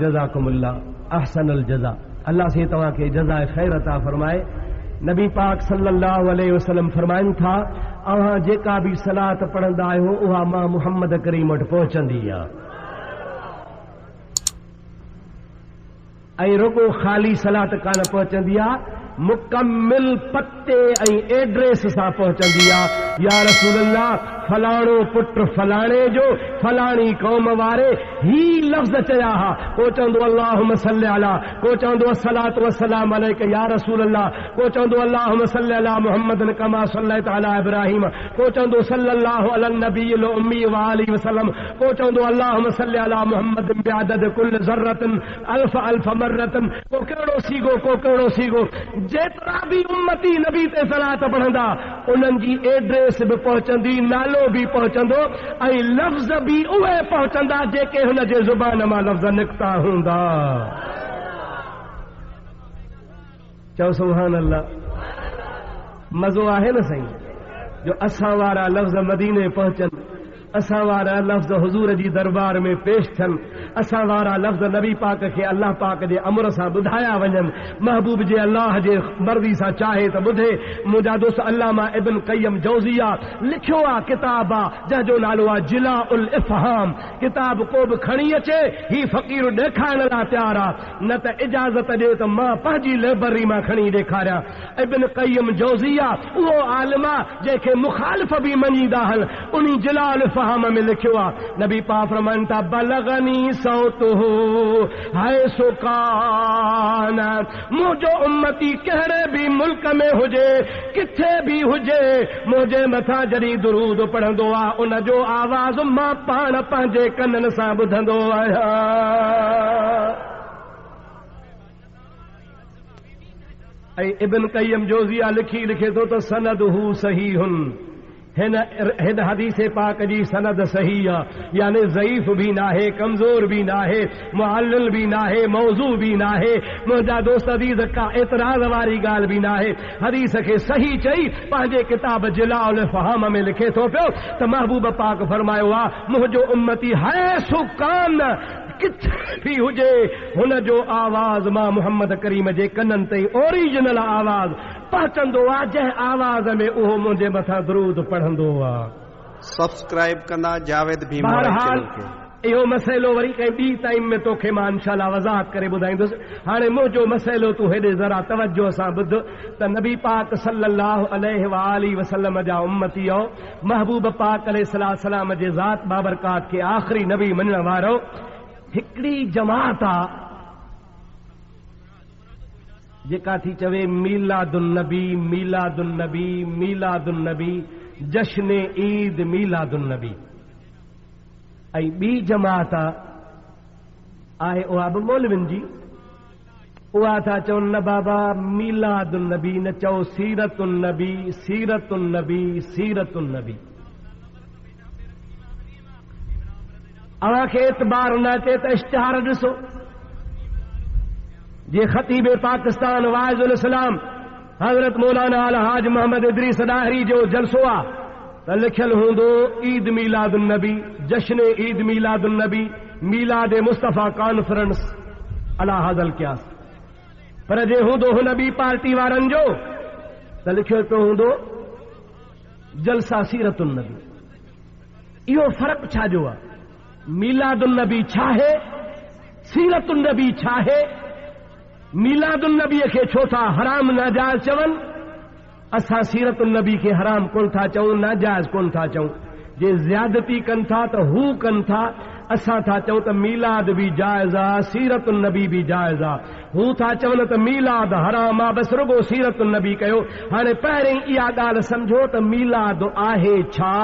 जज़ाकुमुल्लाह अहसनल जज़ा। अल्लाह से तव्हां खे जज़ाए खैर अता फरमाए। नबी पाक सल्लल्लाहु अलैहि वसल्लम फरमाइनि था, अव्हां जेका भी सलात पढ़ंदा आहियो उहा मां मुहम्मद करीम वटि पहुचंदी आहे। ऐं रुगो ख़ाली सलात कान पहुचंदी आहे, मुकम्मिल पते ऐं एड्रेस सां पहुचंदी आहे। या रसूल अल्लाह, फलाणो पुट फलाणे जो फलाणी क़ौम वारे ही लफ़्ज़ चया हा। को चवंदो अल्लाहुम्मा सल्लि अला, को चवंदो अस्सलातु वस्सलाम अलैक या रसूल अल्लाह, को चवंदो अल्लाहुम्मा सल्लि अला मुहम्मदिन कमा सल्लैता अला इब्राहीम, को चवंदो सल्लल्लाहु अला नबिय्यिल उम्मी व आलिहि वसल्लम, को चवंदो अल्लाहुम्मा सल्लि अला मुहम्मदिन बिअदद कुल्ल ज़र्रतिन अल्फ अल्फ मर्रतिन। को कहिड़ो सीगो, को कहिड़ो सीगो। जेतिरा भी उम्मती नबी ते सलात पढ़ंदा उन्हनि जी एड्रेस बि पहुचंदी, नालो भी पहुचंदो ऐं लफ़्ज़ भी उहे पहुचंदा जेके हुन जे ज़ुबान मां लफ़्ज़ निकिता हूंदा। चओ सुभान अल्लाह। मज़ो आहे न साईं जो असां वारा लफ़्ज़ मदीने पहुचनि, असां वारा लफ़्ज़ हुज़ूर जी दरबार में पेश थियनि, असां वारा लफ़्ज़ नबी पाक खे अल्लाह पाक जे अमर सां ॿुधाया वञनि। महबूब जे अल्लाह जे मर्ज़ी सां चाहे त ॿुधे। मुंहिंजा दोस्त अल्लामा इब्न क़य्यम जौज़िया लिखियो आहे, किताब आहे जंहिंजो नालो आहे जिलाउल इफ़हाम। किताब को बि खणी अचे, ही फ़क़ीर ॾेखारण लाइ तयारु आहे, न त इजाज़त ॾे त मां पंहिंजी लाइब्रेरी मां खणी ॾेखारियां। इब्न क़य्यम जौज़िया उहो आलिम आहे जंहिंखे मुखालिफ़ बि मञींदा आहिनि। उन जिलाउल इफ़हाम में लिखियो आहे, नबी पाक फरमाइनि था, बलगनी सौतुहु हैसु कान। मुंहिंजो उम्मती कहिड़े भी मुल्क में हुजे, किथे भी हुजे, मुंहिंजे मथां जॾहिं दुरूद पढ़ंदो आहे उन जो आवाज़ मां पाण पंहिंजे कननि सां ॿुधंदो आहियां। ऐं इब्न क़य्यम जोज़िया लिखे थो त सनदहु सहीहुन। हिन हदीस पाक जी सनद सही आहे, यानी ज़ईफ़ भी नाहे, कमज़ोर भी नाहे, मुअल्लिल भी नाहे, मौज़ू भी नाहे। मुंहिंजा दोस्त अज़ीज़ का एतराज़ वारी ॻाल्हि भी नाहे। हदीस खे सही चई पंहिंजे किताब जिलाउल इफ़हाम में लिखे थो पियो त महबूब पाक फरमायो आहे, मुंहिंजो उम्मती हैसु कान, किथे भी हुजे, हुन जो आवाज़ मां मुहम्मद करीम जे कननि ते ओरिजिनल आवाज़ पहुचंदो आहे, जंहिं आवाज़ में उहो मुंहिंजे मथां दरूद पढ़ंदो आहे। सब्सक्राइब कंदा जावेद भीम। बहरहाल इहो मसइलो वरी कंहिं ॿी टाइम में तोखे मां इंशाअल्लाह वज़ाहत करे ॿुधाईंदुसि। हाणे मुंहिंजो मसइलो तूं हेॾे ज़रा तवजो सां ॿुध त नबी पाक सल्लल्लाहु अलैहि व आलिहि वसल्लम जा उम्मती हो, महबूब पाक अलैहिस्सलाम जे ज़ात बाबरकात खे आख़िरी नबी मञण वारो हिकिड़ी जमात आहे जेका थी चवे मीलादुन नबी, मीलादुन नबी, मीलादुन नबी, जश्न ईद मीलादुन नबी। ऐं ॿी जमात आहे उहा बि मौलविन जी, उहा था चवनि न बाबा मीलादुन नबी न चओ, सीरतुन नबी, सीरतुन नबी, सीरतुन नबी। अव्हांखे एतबार न अचे त इश्तिहार ॾिसो, जे ख़तीब पाकिस्तान वाइज़ुल इस्लाम हज़रत मौलाना अलहाज मोहम्मद इदरीस दाहरी जो जलसो आहे त लिखियल हूंदो ईद मीलादुन नबी, जश्न ईद मीलादुन नबी, मीलाद मुस्तफ़ा कॉन्फ्रेंस अला हाज़ल क्यास। पर जे हूंदो हुन ॿी पार्टी वारनि जो त लिखियो पियो हूंदो जलसा सीरतुन नबी। इहो फ़र्क़ु छा जो आहे? मीलादुन नबी छा आहे, सीरतुन नबी छा आहे? मीलादुन नबीअ खे छो था हराम नाजायज़ चवनि? असां सीरतुन नबी खे हराम कोन था चऊं, नाजायज़ कोन था चऊं। जे ज़्यादती कनि था त हू कनि था, असां था चऊं त मीलाद भी जाइज़ आहे, सीरतुन नबी भी जाइज़ आहे। हू था चवनि त मीलाद हराम आहे, बसि रुगो सीरतुन नबी कयो। हाणे पहिरीं इहा ॻाल्हि सम्झो त मीलाद आहे छा,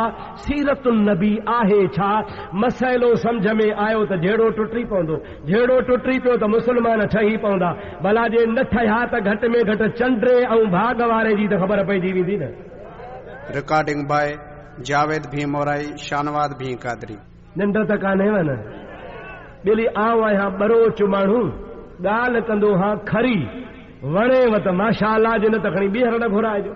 सीरतुन नबी आहे छा। मसइलो सम्झ में आयो त जहिड़ो टुटी पवंदो, जहिड़ो टुटी पियो त मुस्लमान ठही पवंदा। भला जे न ठहिया त घटि में घटि चंड्रे ऐं भाग वारे जी त ख़बर पइजी वेंदी न। रिकॉर्डिंग बाय जावेद भीम औराई, शानवाद भी कादरी। निंड त कान्हेव न? ॿिली आऊं आहियां बरोच माण्हू, ॻाल्हि कंदो हा खरी, वणेव त माशा अल्लाह जे, न त खणी ॿीहर न घुराइजो।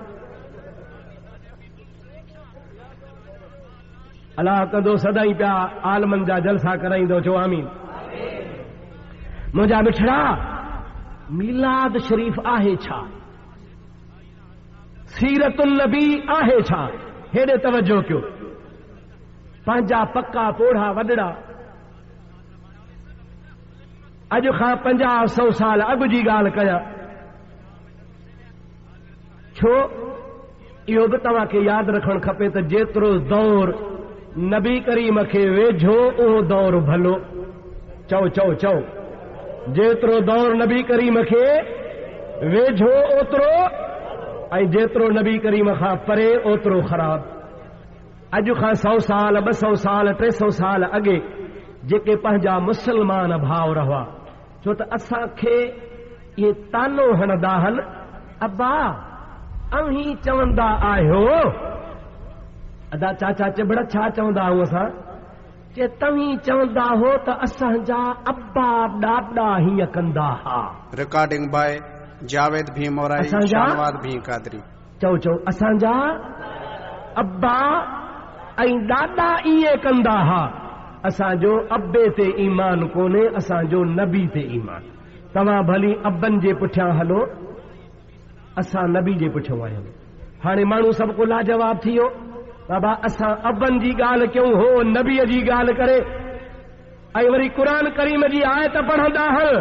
अलाह कंदो सदाई पिया आलमनि जा जलसा कराईंदो, चो आमीन। मुंहिंजा मिठड़ा मीलाद शरीफ़ आहे छा, सीरतुन नबी आहे छा, हेॾे तवजो कयो। पंहिंजा पक्का पोढ़ा वॾड़ा अॼु खां 50-100 साल अॻु जी ॻाल्हि कयां, छो इहो बि तव्हांखे यादि रखणु खपे त जेतिरो दौर नबी करीम खे वेझो उहो दौर भलो। चओ चओ चओ, जेतिरो दौर नबी करीम खे वेझो ओतिरो, ऐं जेतिरो नबी करीम खां परे ओतिरो ख़राब। अॼु खां 100 साल 200 साल 300 साल अॻे जेके पंहिंजा मुस्लमान भाउ रहा, छो त असांखे इहे तानो हणंदा आहिनि, अब्बा अहीं चवंदा आहियो, अदा चाचा चिबड़ छा चवंदा आहियूं असां, जे तव्हीं चवंदा हो त असांजा अब्बा ॾाॾा हीअं कंदा हा। रिकॉर्डिंग बाय जावेद भीम और शानवाद भीम कादरी। चओ चओ, असांजा अब्बा ऐं ॾाॾा ईअं कंदा हा। असांजो अब्बे ते ईमान कोन्हे, असांजो नबी ते ईमान। तव्हां भली अब्बनि जे पुठियां हलो, असां नबी जे पुठियां आहियूं। हाणे माण्हू सभु को लाजवाब थी वियो, बाबा असां अब्बनि जी ॻाल्हि कयूं, हो नबीअ जी ॻाल्हि करे, ऐं वरी क़ुरान करीम जी आयत पढ़ंदा हल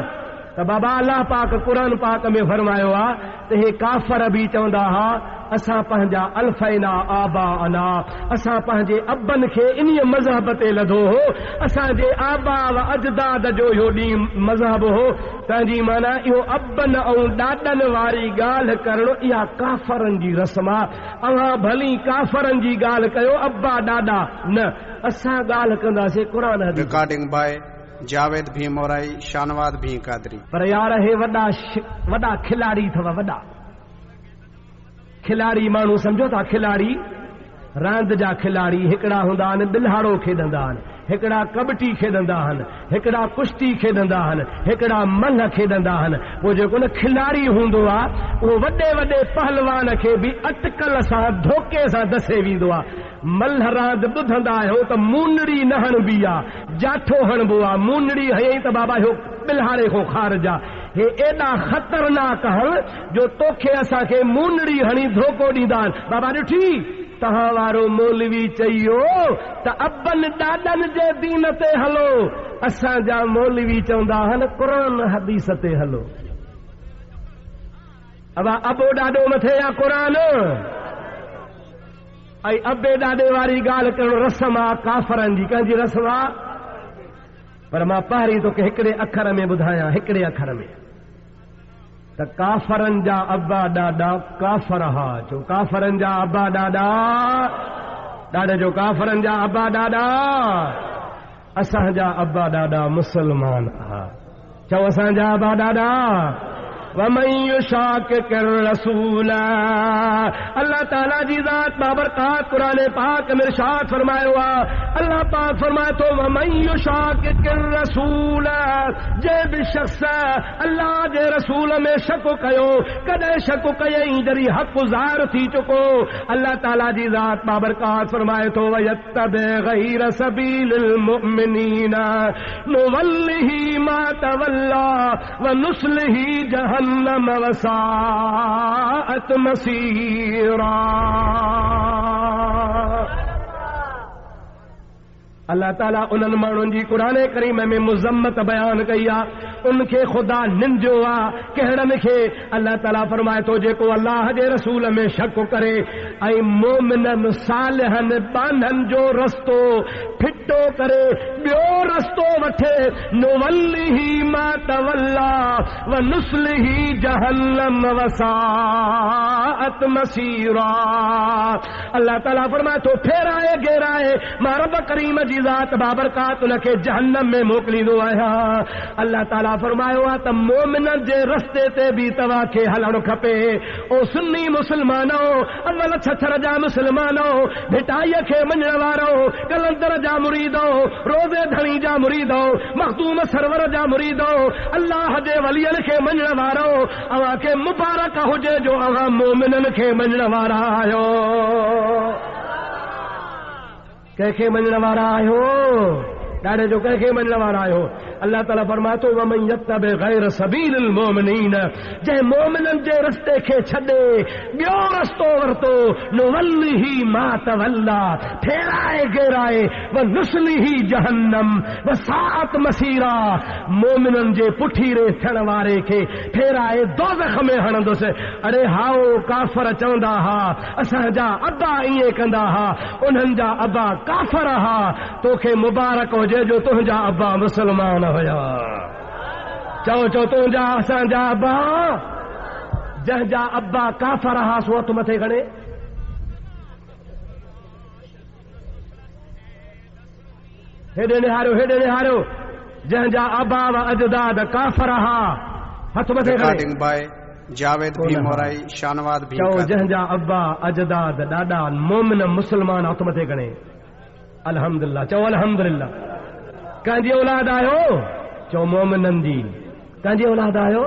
त बाबा अल्लाह पाक क़ुरान पाक में फरमायो आहे त हे काफ़र बि चवंदा हा असां पंहिंजा अल्फैना आबा अना, असां पंहिंजे अब्बनि खे इन मज़हब ते लधो हो, असांजे आबा व अजदाद जो इहो ॾींहुं मज़हब हो। तंहिंजी माना इहो अब्बनि ऐं ॾाॾनि वारी ॻाल्हि करणु इहा काफ़रनि जी रस्म आहे। अव्हां भली काफ़रनि जी ॻाल्हि कयो, अब्बा ॾाॾा न, असां ॻाल्हि कंदासीं क़ुरान हदीस। रिकॉर्डिंग बाय जावेद भीम और शानवाद भीम कादरी। पर यार हे वॾा खिलाड़ी अथव, वॾा खिलाड़ी माण्हू सम्झो था, खिलाड़ी रांदि जा खिलाड़ी हिकिड़ा हूंदा आहिनि बिल्हाड़ो खेॾंदा आहिनि, हिकिड़ा कबड्डी खेॾंदा आहिनि, हिकिड़ा कुश्ती खेॾंदा आहिनि, हिकिड़ा मल्ह खेॾंदा आहिनि। पोइ जेको न खिलाड़ी हूंदो आहे उहो वॾे वॾे पहलवान खे बि अटकल सां धोखे सां दसे वेंदो आहे। मल्ह रांदि ॿुधंदा आहियो त मूनड़ी न हणबी आहे, जाठो हणबो आहे, मूनड़ी हयईं त बाबा इहो बिल्हाड़े खां खारिज आहे। हे एॾा ख़तरनाक हल जो तोखे असांखे मूनड़ी हणी धोखो ॾींदा आहिनि। बाबा ॾिठी तव्हां वारो मौलवी चयो त अब्बनि ॾाॾनि जे दीन ते हलो, असांजा मौलवी चवंदा आहिनि क़ुरान हदीस ते हलो। अब अबो ॾाॾो मथे या क़ुरान, ऐं अबे ॾाॾे वारी ॻाल्हि करणु रस्म आहे काफ़रनि जी। कंहिंजी रस्म आहे? पर मां पहिरीं तोखे हिकिड़े अखर में ॿुधायां, हिकिड़े अखर में त काफ़रनि जा अब्बा ॾाॾा काफ़र हा। चो काफ़रनि जा अब्बा ॾाॾा, ॾाॾे जो काफ़रनि जा अब्बा ॾाॾा, असांजा अब्बा ॾाॾा मुस्लमान हा। चओ असांजा अब्बा ॾाॾा। वमन युशाकिर रसूल, अल्लाह ताला जी ज़ात बाबरकात कुरान पाक में इरशाद फरमायो आहे, अल्लाह पाक फरमाए थो वमन युशाकिर रसूल, जे बि शख़्स अल्लाह जे रसूल में शक कयो, कॾहिं शक कयईं जॾहिं हक़ ज़ाहिर थी चुको। अल्लाह ताला जी ज़ात बाबरकात फरमाए थो वयत्तबि गैर सबीलिल मुमिनीन नुवल्लिही मा तवल्ला व नुस्लिही जहन्नम वसाअत मसीरा। अल्लाह ताला उन्हनि माण्हुनि जी क़ुरान करीम में मुज़म्मत बयान कई आहे, उनखे ख़ुदा निंदियो आहे। कहिड़नि खे? अल्लाह ताला फरमाए थो जेको अल्लाह जे रसूल में शक करे ऐं मोमिननि सालिहनि बाननि जो रस्तो फिटो करे ॿियो रस्तो वठे, नुवल्लिही मा तवल्ला व नुस्लिही जहन्नम वसाअत मसीरा। अल्लाह ताला फरमाए थो फेराए घेराए मां रब करीम जी ज़ात बाबरकात उनखे जहन्नम में मोकिलींदो आहियां। अल्लाह ताला फरमायो आहे त मोमिननि जे रस्ते ते बि तव्हांखे हलणु खपे। ओ सुन्नी मुस्लमानो, अवल छछर जा मुस्लमानो, भिटाईअ खे मञण वारो, कलंदर जा मुरीदो, रोज़े धणी जा मुरीदो, मखदूम सरवर जा मुरीदो, अल्लाह जे वलियनि खे मञण वारो, अव्हांखे मुबारक हुजे जो अव्हां मोमिननि खे मञण वारा आहियो। कंहिंखे मञण वारा आहियो? ॾाढे जो कंहिंखे मञण वारा आहियो? अल्लाह ताला फरमाए थो वमन यत्तबि गैर सबीलिल मोमिनीन, जंहिं मोमिननि जे रस्ते खे छॾे ॿियो रस्तो वरितो, नुवल्लिही मा तवल्ला, फेराए घेराए, व नुस्लिही जहन्नम व साअत मसीरा, मोमिननि जे पुठीरे थियण वारे खे फेराए दोज़ख में हणंदुसि। अरे हाओ काफ़र चवंदा हा असांजा अबा ईअं कंदा हा, उन्हनि जा अबा काफ़र हा, तोखे मुबारक हुजे जो तुंहिंजा अबा मुस्लमान हुया। चओ चओ तुंहिंजा असांजा अबा, जंहिंजा अबा काफ़र हा सो हथ मथे खणे। हेॾे निहारियो हेॾे निहारियो, जंहिंजा अबा व अजदाद काफ़र हा, हथ मथे खणे। जावेद भी मोराई शानवाद भी। चओ जंहिंजा अबा अजदाद ॾाॾा मोमिन मुस्लमान, हथ मथे खणे। अल्हम्दुलिल्लाह, चओ अल्हम्दुलिल्लाह। कंहिंजी औलाद आहियो? चओ मोमिननि जी। कंहिंजी औलाद आहियो?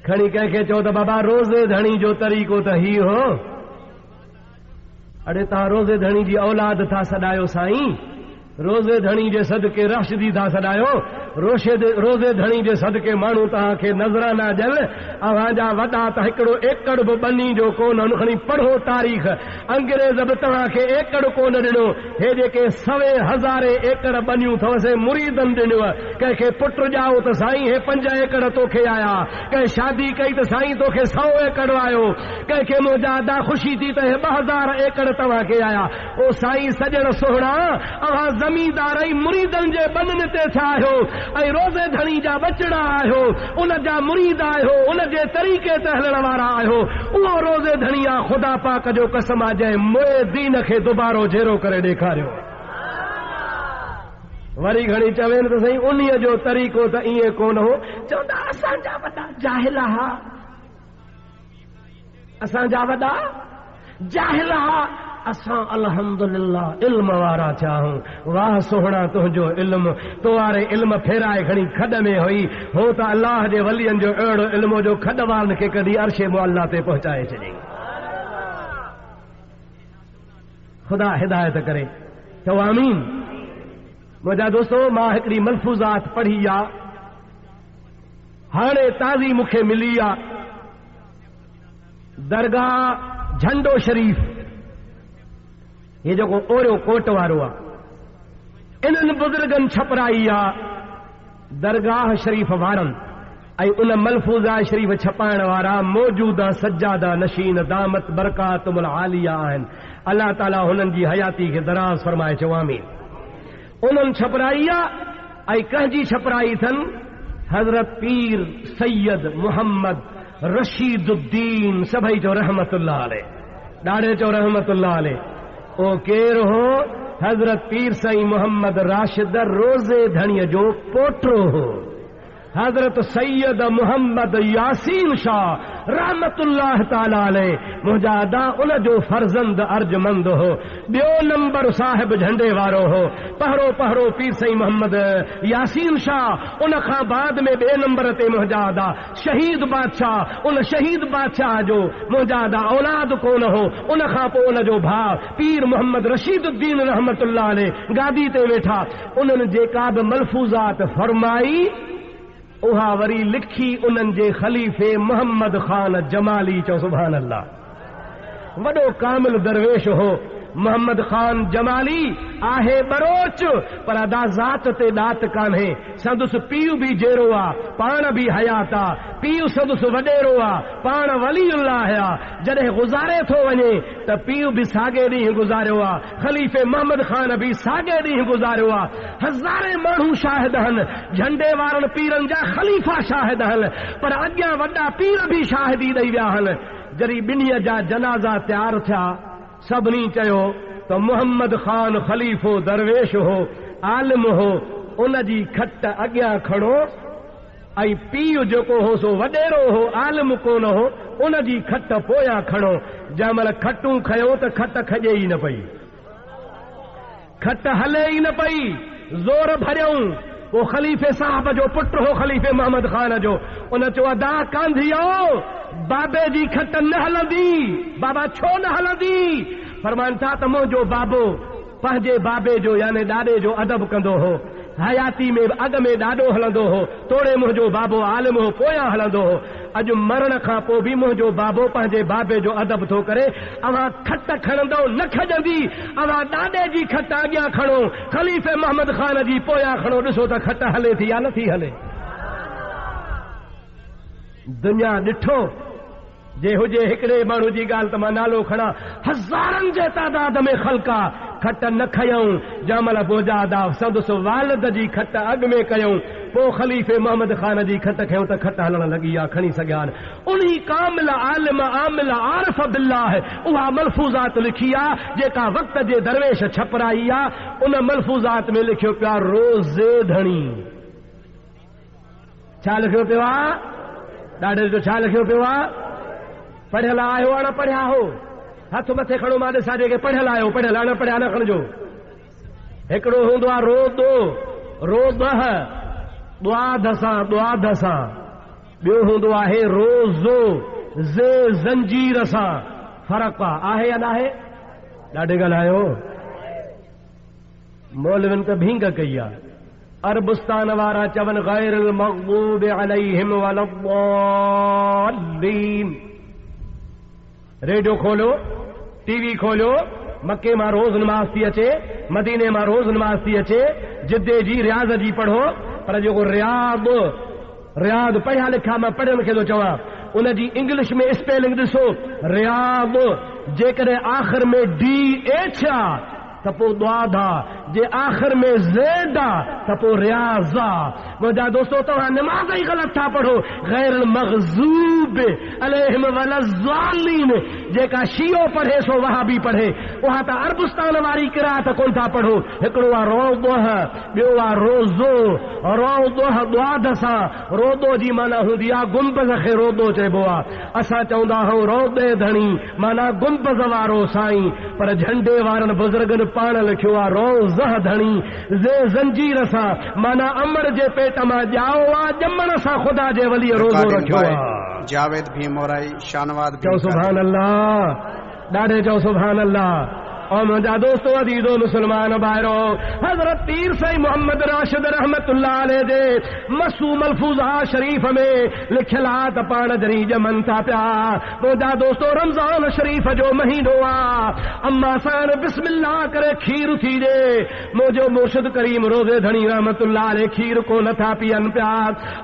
खणी कंहिंखे चओ त बाबा रोज़े धणी जो तरीक़ो त ही हो। अड़े तव्हां रोज़े धणी जी औलाद था सॾायो साईं, रोज़े धणी जे सदके राशिदी था सॾायो, रोज़े धणी जे सदके माण्हू तव्हांखे नज़राना ॾियन। अव्हांजा वॾा त हिकिड़ो एकड़ बि ॿनी जो कोन, खणी पढ़ो तारीख़, अंग्रेज़ बि तव्हांखे एकड़ कोन ॾिनो, हे जेके 100,000 एकड़ ॿनियूं अथवसि मुरीदनि ॾिनिव। कंहिंखे पुट ॼाओ त साईं हे 5 एकड़ तोखे आया, कंहिं शादी कई त साईं तोखे 100 एकड़ आयो, कंहिंखे मुजादा ख़ुशी थी त हे 2000 एकड़ तव्हांखे आया। ओ साईं सॼण सोहणा, अव्हां ज़मीदार ऐं मुरीदनि जे बननि ते थिया आहियो ऐं रोज़े धणी जा बचड़ा आहियो, उन जा मुरीद आहियो, उन जे तरीक़े ते हलण वारा आहियो। उहो रोज़े धणी आहे, ख़ुदा पाक जो कसम आहे, जंहिं मोए दीन खे दुबारो जहिड़ो करे ॾेखारियो। वरी घणी चवेनि त साईं उन्हीअ जो तरीक़ो त ईअं कोन हो। चवंदा असांजा वॾा जाहिल हा, असांजा वॾा जाहिल हा, असां अल्हम्दुलिल्लाह इल्म वारा थिया आहियूं। वाह सोहणा तुंहिंजो इल्म, तो वारे इल्म फेराए खणी खॾ में हुई, हो त अल्लाह जे वलियनि जो अहिड़ो इल्म जो खॾ वारनि खे कढी अर्शे मुअल्ला ते पहुचाए छॾियईं। ख़ुदा हिदायत करे। चओ आमीन। मुंहिंजा दोस्तो, मां हिकिड़ी मलफूज़ात पढ़ी आहे, हाणे ताज़ी मूंखे मिली आहे। दरगाह झंडो शरीफ़, ये जेको ओरियो कोट वारो आहे, इन्हनि बुज़ुर्गनि छपराई आहे दरगाह शरीफ़ वारनि, ऐं उन मलफूज़ा शरीफ़ छपाइण वारा मौजूदा सज्जादा नशीन दामत बरकातुल आलिया आहिनि। अल्लाह ताला हुननि जी हयाती खे दराज़ फरमाए। चओ आमीन। उन्हनि छपराई आहे, ऐं कंहिंजी छपराई अथनि? हज़रत पीर सैयद मोहम्मद रशीदुद्दीन, सभई चओ रहमतुल्लाह अलैह, ॾाढे चओ रहमतुल्लाह अलैह। ओ केरु हो? हज़रत पीर साईं मोहम्मद राशिद रोज़े धणीअ जो पोटो हो। हज़रत सैयद मोहम्मद यासीन शाह रहमतुल्लाह ताला अलैह मुजादा उन जो फर्जंद अर्जमंद हो। ॿियो नंबर साहिब झंडे वारो हो, पहरो पीर साईं मोहम्मद यासीन शाह। उन खां बाद में ॿिए नंबर ते मुजादा शहीद बादशाह। उन शहीद बादशाह जो मुजादा औलाद कोन हो। उन खां पोइ उन जो भाउ पीर मोहम्मद रशीदुद्दीन रहमतुल्लाह अलैह गादी ते वेठा। उन्हनि जेका बि मलफूज़ात फरमाई, उहा वरी लिखी उन्हनि जे ख़लीफ़े मोहम्मद ख़ान जमाली। चओ सुभान अल्लाह। वॾो कामिल दरवेश हो मोहम्मद ख़ान जमाली। आहे बरोच, पर अदा ज़ात ते ॾात कान्हे। संदुसि पीउ बि जहिड़ो आहे, पाण बि हयात आहे। पीउ संदुसि वॾेरो आहे, पाण वलीउल्लाह आहे। जॾहिं गुज़ारे थो वञे त पीउ बि साॻे ॾींहुं गुज़ारियो आहे, ख़लीफ़े मोहम्मद ख़ान बि साॻे ॾींहुं गुज़ारियो आहे। हज़ारे माण्हू शाहिद आहिनि, झंडे वारनि पीरनि जा ख़लीफ़ा शाहिद आहिनि, पर अॻियां वॾा पीर बि शाहिदी ॾेई विया आहिनि। जॾहिं ॿिन्हीअ जा जनाज़ा तयारु थिया, सभिनी चयो त मोहम्मद ख़ान ख़लीफ़ो दरवेश हो, आलिम हो, उन जी खट अॻियां खणो, ऐं पीउ जेको हो सो वॾेरो हो, आलिम कोन हो, उन जी खट पोयां खणो। जंहिं महिल खटूं खयो त खट खॼे ई न पई, खट हले ई न पई। ज़ोर भरियऊं। वो ख़लीफ़े साहब जो पुट हो, ख़लीफ़े मोहम्मद ख़ान जो। उन चयो अदा कांधियो, बाबे जी खट न हलंदी। बाबा छो न हलंदी? फरमाइनि था त मुंहिंजो बाबो पंहिंजे बाबे जो यानी ॾाॾे जो अदब कंदो हो, हयाती में अॻ में ॾाढो हलंदो हो, तोड़े मुंहिंजो बाबो आलिम हो पोयां हलंदो हो। अॼु मरण खां पोइ बि मुंहिंजो बाबो पंहिंजे बाबे जो अदब थो करे। अवां खट खणंदो न खजंदी, अवां ॾाॾे जी खट अॻियां खणो, खलीफ़े मोहम्मद ख़ान जी पोयां खणो, ॾिसो त खट हले थी या नथी हले। दुनिया ॾिठो जे हुजे हिकिड़े माण्हू जी ॻाल्हि त मां नालो खणा, हज़ारनि जे तादाद में ख़ल्का खट न खयऊं, जमल बोजादा संदसि वालिद जी खट अॻ में कयूं, पोइ ख़लीफ़े मोहम्मद ख़ान जी खट खयूं त खट हलण लॻी आहे, खणी सघिया। उन्ही कामिल आलिम आमिल आरिफ बिल्लाह उहा मलफूज़ात लिखी आहे जेका वक़्त जे दरवेश छपराई आहे। उन मलफूज़ात में लिखियो पियो आहे रोज़े धणी। छा लिखियो पियो आहे? ॾाढे जो छा लिखियो पियो आहे? पढ़ियल आहियो न पढ़िया हो? हथ मथे खणो, मां ॾिसां जेके पढ़ियल आहियो, पढ़ियल न पढ़िया न खणिजो। हिकिड़ो हूंदो आहे रोदो, रोदह द्वाद सां, ॿियो हूंदो आहे रोज़ो ज़े ज़ंजीर सां। फ़र्क़ु आहे या न आहे? ॾाढे ॻाल्हायो। मौलविन त भींग कई आहे। अरबुस्तान वारा चवनि गैरिल मग़्दूब अलैहिम वलद्दालीन। रेडियो खोलो, टीवी खोलो, मके मां रोज़ नमाज़ थी अचे, मदीने मां रोज़ नमाज़ थी अचे, जिद्दे जी रियाज़ जी पढ़ो, पर जेको रियाद पढ़िया लिखा मां पढ़ियल खे थो चवां, उन जी इंग्लिश में स्पेलिंग ॾिसो, रियाद जेकॾहिं आख़िर में DH आहे त पोइ द्वाद आहे, जे आख़िर में ज़ेड आहे त पोइ रियाज़ आहे। मुंहिंजा दोस्तो तव्हां नमाज़ ई ग़लति था पढ़ो। गैरिल मग़ज़ूब अलैहिम वलद्दालीन जेका शियो पढ़े सो वहाबी पढ़े, उहा त अरबुस्तान वारी क़िराअत कोन था पढ़ो। हिकिड़ो आहे रोज़ोह, ॿियो आहे रोज़ो। रोज़ोह द्वाद सां, रोदो जी माना हूंदी आहे गुंबज़ खे रोदो चइबो आहे। असां चवंदा आहियूं रोदे धणी माना गुंबज़ वारो साईं, पर झंडे वारनि बुज़ुर्गनि पाण लिखियो आहे रोज़ह धणी ज़े ज़ंजीर सां, माना अमर जे पेट मां ॼाओ आहे, ॼमण सां ख़ुदा जे वली रोज़ो रखियो आहे। जावेद भी मोराई शानवाद भी। चओ सुभान अल्लाह, ॾाढे चओ सुभान अल्लाह। और मुंहिंजा दोस्तो अज़ीज़ो मुस्लमान भाइरो, हज़रत पीर साईं मोहम्मद राशिद रहमतुल्लाह अलैह जे मसू मलफूज़ा शरीफ़ में लिखियल आहे त पाण जरी ॼमनि था पिया। मुंहिंजा दोस्तो रमज़ान शरीफ़ जो महीनो आहे, अम्मा सां बिस्मिल्लाह करे खीर थी ॾे। मुंहिंजो मुर्शिद करीम रोज़े धणी रहमतुल्लाह अलैह खीर को नथा पीअनि पिया।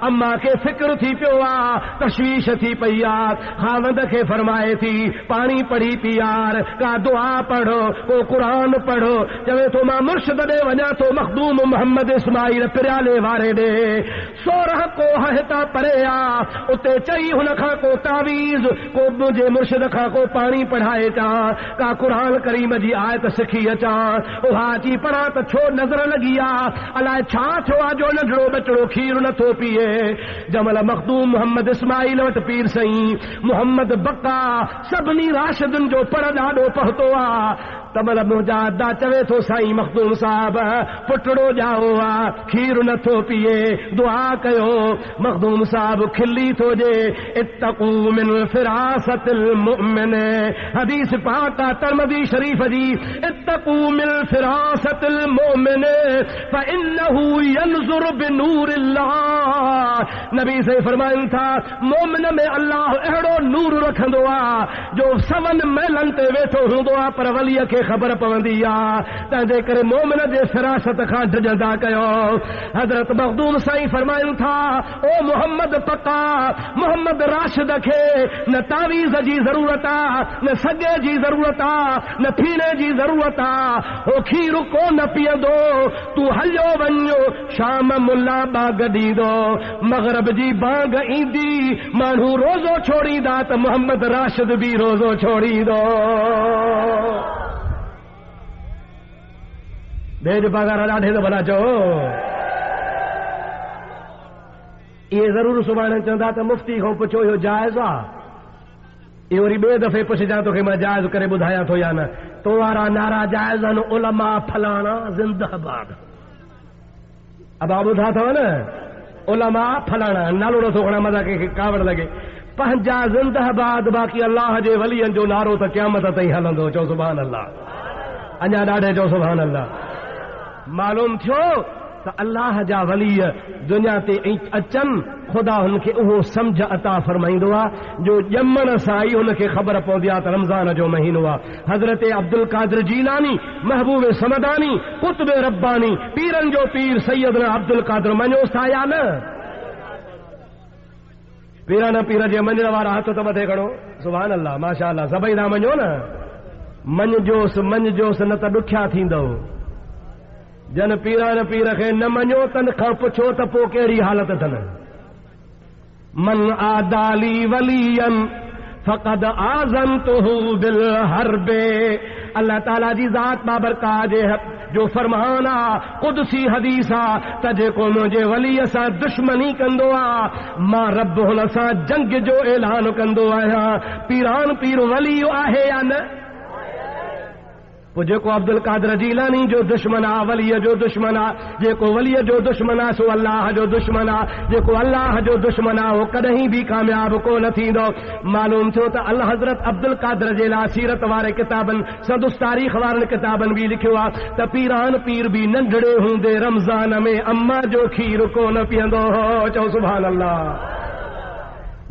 अम्मा खे फिक्र थी पियो आहे, तशवीश थी पई आहे। ख़ावंद खे फरमाए थी पाणी पढ़ी पी यार, का दुआ पढ़ो, को कुरान पढ़ो। चवे तो मां मुर्शिद ॾे वञा थो, मखदूम मोहम्मद इस्माइल पिराले वारे ॾे 16 कोह हितां परे आ। उते चई हुन खां को तावीज़, को मुंहिंजे मुर्शिद खां को पाणी पढ़ाए चा, का कुरान करीम जी आयत सिखी अचां। उहा अची पढ़ा त छो नज़र लॻी आहे, अलाए छा थियो आहे जो नंढड़ो बचड़ो खीर नथो पीए। जमल मखदूम मोहम्मद इस्माइल वटि पीर साईं मोहम्मद बक्का सभिनी राशिदुनि जो पर ॾाढो पहुतो आहे। तमल मुंहिंजा अदा चवे थो साईं मखदूम साहब पुटड़ो ॼाओ आहे, खीर नथो पीए, दुआ कयो। मखदूम साहब खिली थो जे, इत्तक़ू मिन फिरासतिल मुमिन, हदीस पाक तिरमिज़ी शरीफ जी, इत्तक़ू मिन फिरासतिल मुमिन फइन्नहु यनज़ुरु बिनूरिल्लाह। नबी से फरमाइनि था मोमिन में अल्लाह अहिड़ो नूर रखंदो आहे जो सवन महलनि ते वेठो हूंदो आहे, पर वलीअ खे ख़बर पवंदी आहे। तंहिंजे करे मोमिन जे फिरासत खां डिॼंदा कयो। हज़रत मखदूम साईं फरमाइनि था ओ मोहम्मद पक्का, मोहम्मद राशिद खे न तावीज़ जी ज़रूरत आहे, न सॻे जी ज़रूरत आहे, न फीने जी ज़रूरत आहे। हो खीर को न पीअंदो, तूं हलियो वञो शाम मुला बाग ॾींदो, मग़रिब जी बाग ईंदी, माण्हू रोज़ो छोड़ींदा त मोहम्मद राशिद बि रोज़ो छोड़ींदो। बेज पगार ॾाढे त भला चओ। इहे ज़रूरु सुभाणे चवंदा त मुफ़्ती खां पुछो इहो जाइज़ आहे। इहो वरी ॿिए दफ़े पुछजां तोखे मां जाइज़ करे ॿुधायां थो या न। तो वारा नारा जाइज़ आहिनि, उलमा फलाणा ज़िंदाबाद। अब आप ॿुधा अथव न, उलमा फलाणा नालो नथो खणा मज़ा कंहिंखे कावड़ लॻे। पंहिंजा ज़िंदाबाद, बाक़ी अल्लाह जे वलियनि जो नारो त क़यामत ताईं हलंदो। चओ सुभान अल्लाह। अञा ॾाढे चओ सुभान अल्लाह। मालूम थियो त अल्लाह जा वली दुनिया ते अचनि ख़ुदा हुनखे उहो सम्झ अता फरमाईंदो आहे जो ॼमण सां ई हुनखे ख़बर पवंदी आहे त रमज़ान जो महीनो आहे। हज़रत अब्दुल कादिर जीलानी, महबूब समदानी, कुतुब रब्बानी, पीरनि जो पीर सैयदना अब्दुल कादिर मञोसि था या न? पीराना पीर जे मञण वारा हथ त मथे खणो सुभान अल्लाह माशा अल्लाह। सभई था मञो न? मञजोसि मञजोसि न त ॾुखिया थींदव। जन पीरान पीर खे न मञो तन खां पुछो त पोइ कहिड़ी हालत अथनि। मन आदाली वलियन फ़क़द आज़नतुहु बिल हर्बे। अल्लाह ताला जी ज़ात बाबरकात जो फरमान आहे, क़ुदसी हदीस आहे त जेको मुंहिंजे वलीअ सां दुश्मनी कंदो आहे मां रब हुन सां जंग जो ऐलान कंदो आहियां। पीरान पीर वली आहे या न? पोइ जेको अब्दुल कादिर जीलानी जो दुश्मन आहे, वलीअ जो दुश्मन आहे, जेको वलीअ जो दुश्मन आहे सो अल्लाह जो दुश्मन आहे। जेको अल्लाह जो दुश्मन आहे उहो कॾहिं बि कामयाब कोन थींदो। मालूम थियो त अल्लाह हज़रत अब्दुल कादिर जे लाइ सीरत वारे किताबनि, संदुस तारीख़ वारनि किताबनि बि लिखियो आहे त पीरान पीर बि नंढड़े हूंदे रमज़ान में अम्मा जो खीर कोन पीअंदो हो। चओ सुभान अल्लाह।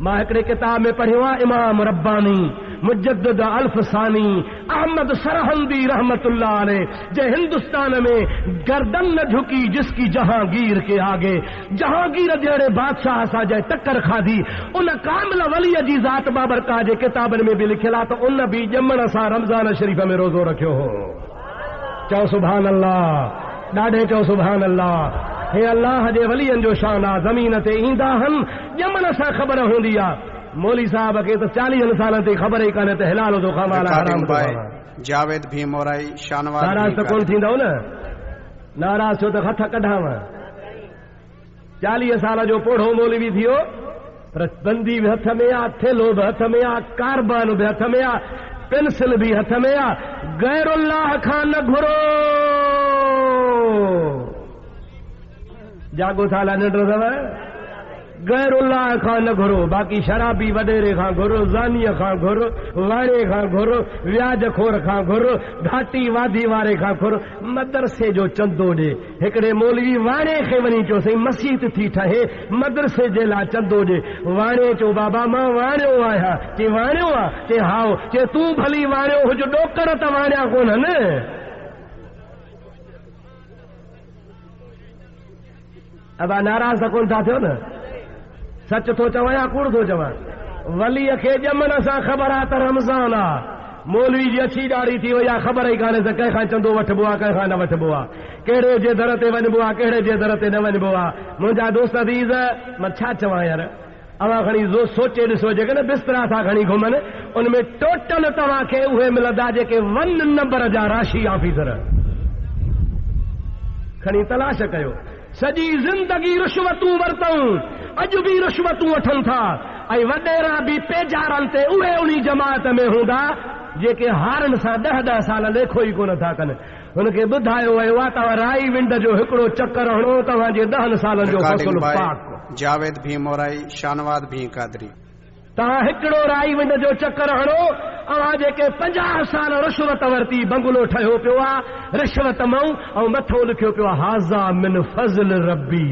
मां हिकिड़े किताब में पढ़ियो आहे, इमाम रब्बानी मुजद्दिद अल्फसानी अहमद सरहंदी रहमतुल्लाह अलैह, जे हिंदुस्तान में गर्दन न झुकी जिसकी जहांगीर के आगे। जहांगीर जहिड़े बादशाह सां जंहिं टक्कर खाधी उन कामिल वलीअ जी ज़ात बाबरकात जे किताबनि में बि लिखियलु आहे त उन बि ॼमण सां रमज़ान शरीफ़ में रोज़ो रखियो हो। चओ सुभान अल्लाह, ॾाढे चओ सुभान अल्लाह। हे अल्लाह जे वलीअनि जो शान आहे। ज़मीन ते ईंदा आहिनि ॼमण सां ख़बर हूंदी आहे। मौली साहब खे त 40 सालनि ते ख़बर ई कान्हे त हिलाल तो खावाला हराम तो खावा। जावेद भीमोराई शानवाद नाराज़ त कोन थींदव न? नाराज़ थियो त हथ कढाव। 40 साल जो पोढ़ो मौलवी थियो पर बंदी बि हथ में आहे, थेलो बि हथ में आहे, कारबान बि हथ में आहे, पेंसिल बि हथ में आहे। गैरुल्लाह खां न घुरो। जागो थाला निंड अथव? गैरुल्लाह खां न घुरो। बाक़ी शराबी वडेरे खां घुरो, ज़ानीअ खां घुरो, वारे खां घुरो, व्याज खोर खां घुरो, घाटी वादी वारे खां घुरो। मदरसे जो चंदो ॾे। हिकिड़े मौलवी वाणे खे वञी चयो साईं मस्जिद थी ठहे, मदरसे जे लाइ चंदो ॾे। वाणे चयो बाबा मां वाणियो आहियां। चई वाणियो आहे? चई हाओ। चई तूं भली वाणियो हुज, ॾोकर त वाणिया कोन्हनि। अबा नाराज़ त कोन था थियो न? सच थो चवां या कूड़ थो चवां? वलीअ खे ॼमण सां ख़बर आहे त रमज़ान आहे। मौलवी जी अछी ॾाढ़ी थी वई आहे, ख़बर ई कान्हे त कंहिंखां चंदो वठिबो आहे, कंहिंखां न वठिबो आहे, कहिड़े जे दर ते वञिबो आहे, कहिड़े जे दर ते न वञिबो आहे। मुंहिंजा दोस्त अज़ीज़, मां छा चवां यार, अवां खणी सोचे ॾिसो जेके न बिस्तरा था खणी घुमनि उनमें टोटल तव्हांखे उहे मिलंदा जेके 1 नंबर जा राशि ऑफिसर। खणी तलाश कयो। सॼी ज़िंदगी रिश्वतूं वरितऊं, अॼु बि रिश्वतूं वठनि था। ऐं वॾेरा बि पेजारनि ते उहे उन जमात में हूंदा जेके हारनि सां 10-10 साल लेखो ई कोन था कनि। हुनखे ॿुधायो वियो आहे तव्हां राई विंड जो हिकिड़ो चकर हणो, तव्हांजे 10 सालनि जो फ़सुलु पाक। जावेद भीमोराई शानवाद भी कादरी। तव्हां हिकिड़ो राई विंड जो चकर हणो, अवां जेके 50 साल रिश्वत वरिती, बंगलो ठहियो पियो आहे रिश्वत मां, ऐं मथो लिखियो पियो आहे हाज़ा मिन फज़ल रब्बी।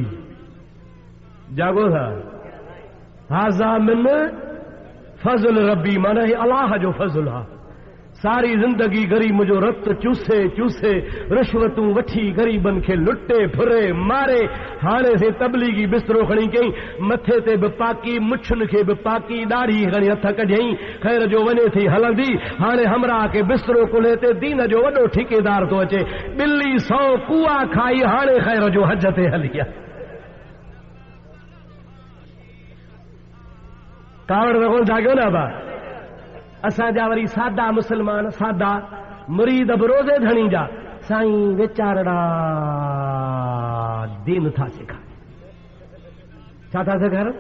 जागो था? हाज़ा मिन फज़ल रब्बी माना ही अल्लाह जो फज़ल आहे। सारी जिंदगी ग़रीब मुंहिंजो रत चूसे चूसे रिश्वतूं वठी ग़रीबनि खे लुटे फुरे मारे। हाणे से तबलीगी बिस्तरो खणी कई, मथे ते बि पाकी, मुछुनि खे बि पाकी, ॾाढ़ी खणी हथ कढियईं, ख़ैर जो वञे थी हलंदी। हाणे हमरा खे बिस्तरो कुल्हे ते दीन जो वॾो ठेकेदार थो अचे। ॿिली 100 कुआ खाई, हाणे ख़ैर जो हज ते हली आहे। कावड़ त कोन जाॻियो न बा। असांजा वरी सादा मुस्लमान, सादा मुरीद बि रोज़े धणी जा साईं वीचारड़ा दीन था सेखारनि। छा था सेखारनि?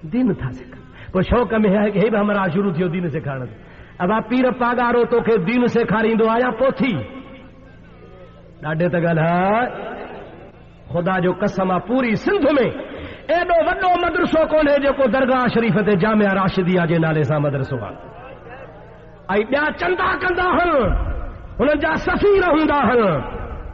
दीन था सेखारनि। पोइ शौक़ में है कि हे बि हमरा शुरू थियो दीन सेखारण। अब पीर पागारो तोखे दीन सेखारींदो आहे या पोथी? ॾाढे त ॻाल्हि आहे। ख़ुदा जो कसम आहे पूरी सिंध में एॾो वॾो मदरसो कोन्हे जेको दरगाह शरीफ़ ते जामिया राशिदिया जे नाले सां मदरसो आहे। ऐं ॿिया चंदा कंदा हल, हुननि जा सफ़ीर हूंदा आहिनि।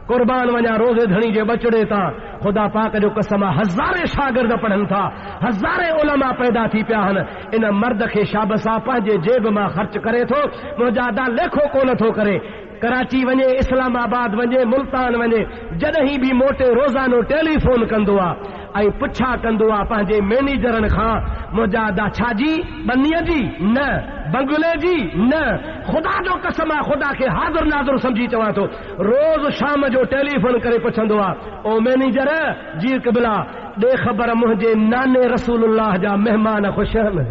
कुर्बान वञा रोज़े धणी जे बचड़े तां खुदा पाक जो कसम हज़ारे शागिर्द पढ़नि था, हज़ारे उलमा पैदा थी पिया आहिनि। इन मर्द खे शाबसा पंहिंजे जेब मां ख़र्च करे थो, मुंहिंजा दा लेखो कोन थो करे। कराची वञे, इस्लामाबाद वञे, मुल्तान वञे, जॾहिं बि मोटे रोज़ानो टेलीफोन कंदो आहे ऐं पुछा कंदो आहे पंहिंजे मैनेजरनि खां, मुंहिंजा दा छाजी, बनीअ जी न, बंगले जी न, ख़ुदा जो कसम आहे ख़ुदा खे हाज़िर नाज़िर सम्झी चवां थो। रोज़ शाम जो टेलीफोन करे पुछंदो आहे, ओ मैनेजर जी क़िबला ॾे ख़बर मुंहिंजे नाने रसूलुल्लाह जा महिमान ख़ुशि आहिनि।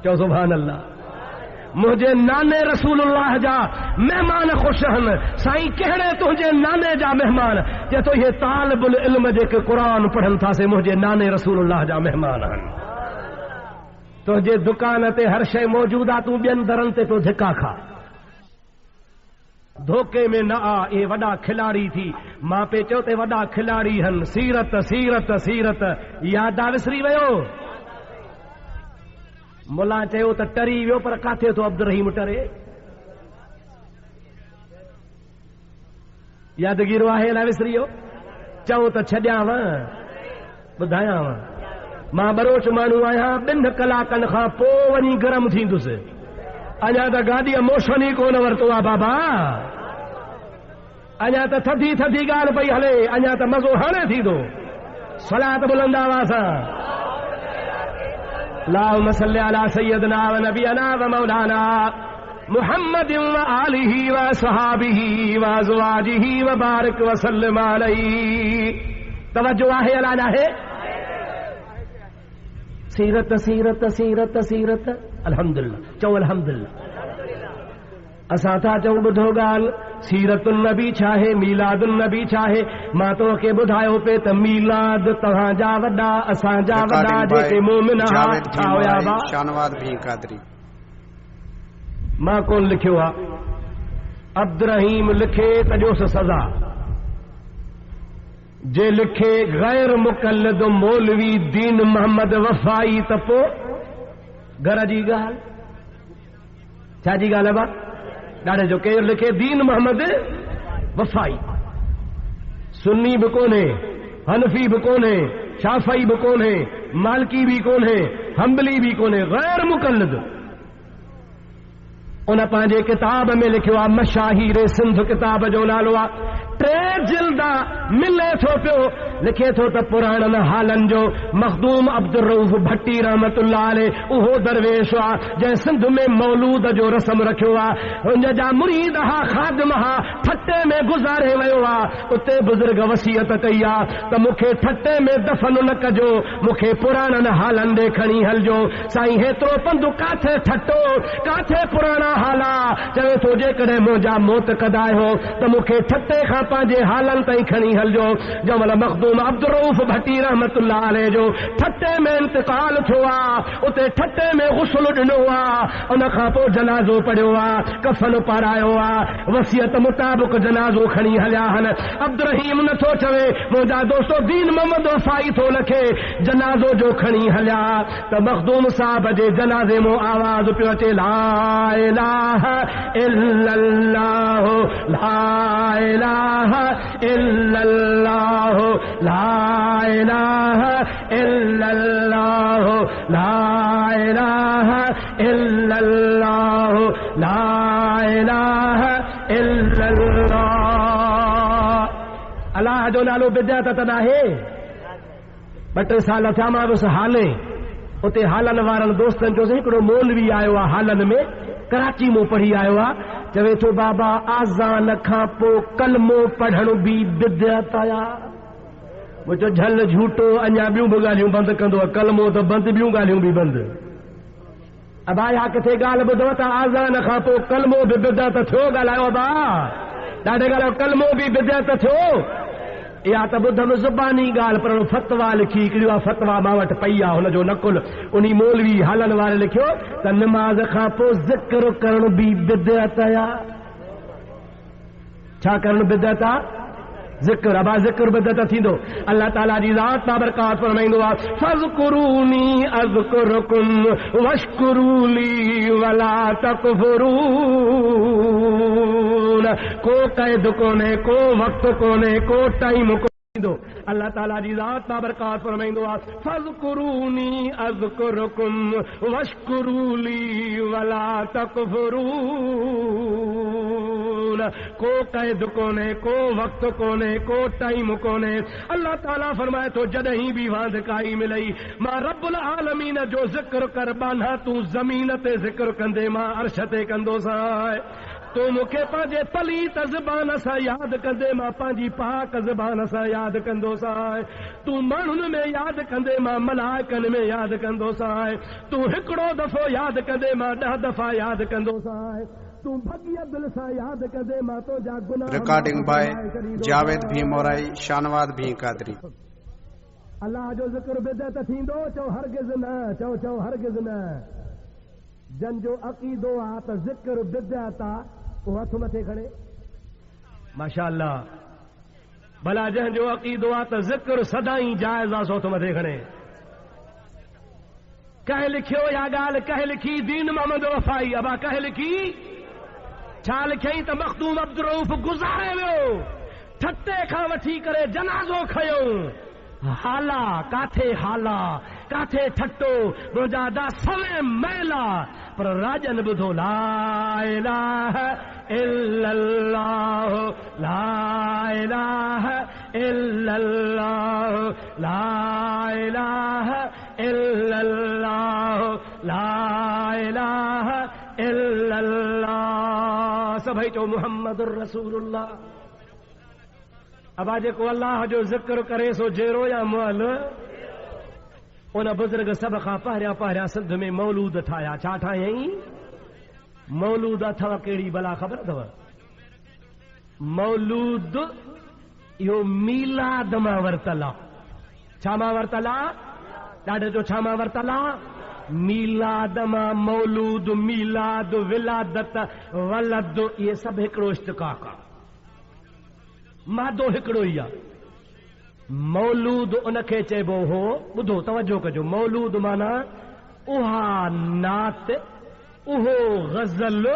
चओ सुभान अल्लाह। मुंहिंजे नाने रसूलुल्लाह जा महिमान ख़ुशि आहिनि। साईं कहिड़े तुंहिंजे नाने जा महिमान? चए थो इहे तालिबुल इल्म जेके क़ुरान पढ़नि था से मुंहिंजे नाने रसूलुल्लाह जा महिमान आहिनि। तुंहिंजे दुकान ते हर शइ मौजूद आहे, तूं ॿियनि दरनि ते तो धिका खा। धोखे में न आ, इहे वॾा खिलाड़ी थी। मां पे चयो ते वॾा खिलाड़ी आहिनि। सीरत सीरत सीरत यादि आहे, विसरी वियो? मुला चयो त टरी वियो, पर काथे थो अब्दुल रहीम टरे? यादगिरो आहे अलाए विसरी वियो? चओ त छॾियांव, ॿुधायांव। मां बरोच माण्हू आहियां, 2 कलाकनि खां पोइ वञी गरम थींदुसि। अञा त गाॾीअ मोशन ई कोन वरितो आहे बाबा, अञा त थधी थधी ॻाल्हि पई हले, अञा त मज़ो हाणे थींदो। सलात बुलंद आवाज़ सां अल्लाहुम्म सल्लि अला सय्यदना व नबियना व मौलाना मुहम्मद व आलिही व सहाबिही व अज़वाजिही व बारिक व सल्लिम अलैहि। तवज्जो आहे अला नाहे? सीरत सीरत सीरत सीरत अल्हम्दुलिल्लाह। चओ अल्हम्दुलिल्लाह। असां था चऊं ॿुधो ॻाल्हि, सीरतुन नबी छा आहे, मीलादुन नबी छा आहे? मां तोखे ॿुधायो पे त मीलाद तव्हांजा वॾा, असांजा वॾा जेके मोमिन छा हुया बा? शानवाद भी कादरी। मां कोन लिखियो आहे, अब्दुल रहीम लिखे त ॾियोसि सज़ा। जे लिखे गैर मुक़ल्लिद मौलवी दीन मोहम्मद वफ़ाई त पोइ घर जी ॻाल्हि छा जी ॻाल्हि आहे बा? ॾाढे जो केरु लिखे दीन मोहम्मद वफ़ाई, सुन्नी बि कोन्हे, हनफी बि कोन्हे, शाफ़ई बि कोन्हे, मालिकी बि कोन्हे, हम्बली बि कोन्हे, गैर मुक़ल्लिद। उन पंहिंजे किताब में लिखियो आहे, मशाहीर सिंध किताब जो नालो आहे। 3 जिल्द मिले थो पियो, लिखे थो त पुराणनि हालनि जो मखदूम अब्दुल रऊफ़ भट्टी रहमतुल्लाह अलैह उहो दरवेश आहे जंहिं सिंध में मौलूद जो रस्म रखियो आहे। हुन जा मुरीद हा, ख़ादिम हा, ठटे में गुज़ारे वियो आहे। उते बुज़ुर्ग वसीयत कई आहे त मूंखे ठटे में दफ़न न कजो, मूंखे पुराणनि हालनि ॾे खणी हलजो। साईं हेतिरो पंधु काथे ठटो, काथे पुराणा हाला? चवे थो जेकॾहिं मुंहिंजा मौत कदायो त मूंखे ठटे खां पंहिंजे हालनि ताईं खणी हलजो। जंहिंमहिल मखदूम अब्दुल रऊफ़ भट्टी रहमतुल्लाह अलैह जो ठटे में इंतकाल थियो आहे, उते ठटे में गुस्ल ॾिनो आहे, उन खां पोइ जनाज़ो पढ़ियो आहे, कफ़न पारायो आहे, वसियत मुताबिक़ जनाज़ो खणी हलिया आहिनि। अब्दुल रहीम नथो चवे मुंहिंजा दोस्तो दीन मोहम्मद वफ़ाई थो लिखे, जनाज़ो जो खणी हलिया त मखदूम साहब जे जनाज़े में आवाज़ पियो अचे, ला इलाहा इल्लल्लाह ला इलाहा इल्लल्लाह ला इलाहा इल्लल्लाह ला इलाहा इल्लल्लाह ला इलाहा इल्लल्लाह। अल्लाह जो नालो बिदअत त नाहे। 2-3 साल थिया मां बसि हाले उते हालनि वारनि दोस्तनि जो हिकिड़ो मौलवी आयो आहे, हालनि में कराची में पढ़ी आयो आहे। चवे थो बाबा आज़ान खां पोइ कलमो पढ़ण बि बिदअत आया। मुंहिंजो झल झूठो, अञा ॿियूं बि ॻाल्हियूं बंदि कंदो आहे, कलमो त बंदि, ॿियूं ॻाल्हियूं बि बंदि। अब आया किथे ॻाल्हि ॿुधो त आज़ान खां पोइ कलमो बि बिदअत थियो? ॻाल्हायो बा, ॾाढे ॻाल्हायो, कलमो बि बिदअत थियो? या त ॿुधमि ज़ुबानी ॻाल्हि, पर फतवा लिखी हिकिड़ी आहे, फतवा मां वटि पई आहे, हुनजो नकुल उन मौलवी हालनि वारे लिखियो त निमाज़ खां पोइ ज़िक्र करण बि बिदअत आया। छा करण बिदअत आहे? ज़िक्र अबा ज़िक्र बिदअत थींदो अल्लाह ताला जी ज़ात बाबरकात फरमाईंदो आहे फज़कुरूनी अज़कुरुकुम वश्कुरूली वला तकफुरून को क़ैद कोने को वक्त कोने को टाइम अल्लाह ताला जी ज़ात बाबरकात फरमाईंदो आहे फज़कुरूनी अज़कुरुकुम वश्कुरूली वला तकफुरून को क़ैद कोने को वक्त कोने को टाइम कोने अल्लाह ताला फरमाए तो जॾहिं बि वांधकाई मिलई मां रब्बुल आलमीन जो ज़िक्र कर बान्हा तूं ज़मीन ते ज़िक्र कंदे मां अर्श ते कंदोसां तूं मूंखे पंहिंजे पलीत ज़बान सां यादि कंदे मां पंहिंजी पाक ज़बान सां यादि कंदोसां तूं माण्हुनि में यादि कंदे मां मलाइकनि में यादि कंदोसां तूं हिकिड़ो दफ़ो यादि कंदे मां 10 दफ़ा यादि कंदोसां तूं भॻीअ दिलि सां यादि कंदे मां तुंहिंजा गुनाह रिकॉर्डिंग बाय जावेद भी मोराई शानवाद भी कादरी अल्लाह जो ज़िक्र बिदअत थींदो चओ हरगिज़ न चओ हरगिज़ न जंहिंजो अक़ीदो आहे त ज़िक्र बिदअत आहे वो हथ मथे खड़े माशा अल्लाह भला जंहिंजो अक़ीदो आहे त ज़िक्र सदाई जाइज़ आहे सो हथ मथे खड़े कंहिं लिखियो या ॻाल्हि कंहिं लिखी दीन मोहम्मद वफ़ाई अबा कंहिं लिखी छा लिखियई त मखदूम अब्दुल रऊफ़ गुज़ारे वियो ठटे खां वठी करे जनाज़ो खयो हाला काथे ठट्टो मुंहिंजा दा सवे मैला पर राजन ॿुधो ला इलाहा इल्लल्लाह ला इलाहा इल्लल्लाह ला इलाहा इल्लल्लाह ला इलाहा इल्लल्लाह सभई चओ मुहम्मदुर रसूलुल्लाह अबा जेको अल्लाह जो ज़िक्र करे सो जेरो या मुअल उन बुज़ुर्ग सभ खां पहिरियां सिंध में मौलूद ठाहिया छा ठाहियईं मौलूद अथव कहिड़ी भला ख़बर अथव मौलूद इहो मीलाद मां वरितल आहे छा मां वरितल आहे ॾाढे जो छा मां वरितल आहे मीलाद मां मौलूद मीलाद विलादत वलद इहे सभु हिकिड़ो इश्तिक़ाक़ आहे मादो हिकिड़ो ई आहे मौलूद उनखे चइबो हो ॿुधो तवजो कजो मौलूद माना उहा नात उहो गज़ल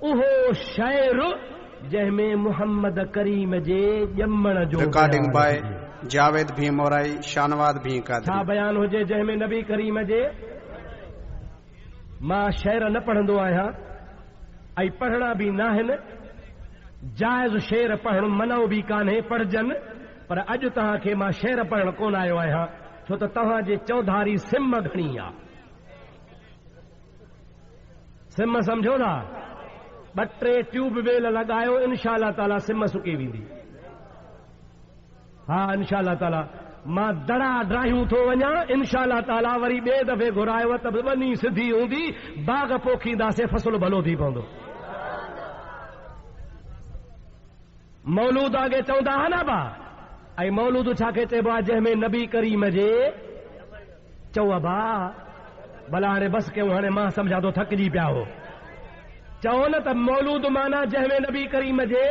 उहो शाइर जंहिंमें मोहम्मद करीम जे ॼमण जो रिकॉर्डिंग बाय जावेद भी मोराई शानवाद भी कादरी छा बयान हुजे जंहिंमें नबी करीम जे मां शेर न पढ़ंदो आहियां ऐं पढ़णा बि न आहिनि जाइज़ शेर पढ़ण मनो बि कान्हे पढ़जनि पर अॼु तव्हांखे मां शेर पढ़ण कोन आयो आहियां छो त तव्हांजे चौधारी सिम घणी आहे सिम सम्झो था 2-3 ट्यूब वेल लॻायो इनशा अल्लाह ताला सिम सुकी वेंदी हा इनशा अल्लाह ताला मां दड़ा ड्राहियूं थो वञा इनशा अल्लाह ताला वरी ॿिए दफ़े घुरायो त वञी सिधी हूंदी बाग़ पोखींदासीं फसल भलो थी पवंदो मौलूद आगे चवंदा हा न बा ऐं मौलूद छा खे चइबो आहे जंहिंमें नबी करीम जे चओ अबा भला हाणे बसि कयूं हाणे मां सम्झां थो थकिजी पिया हो चओ न त मौलूद माना जंहिंमें नबी करीम जे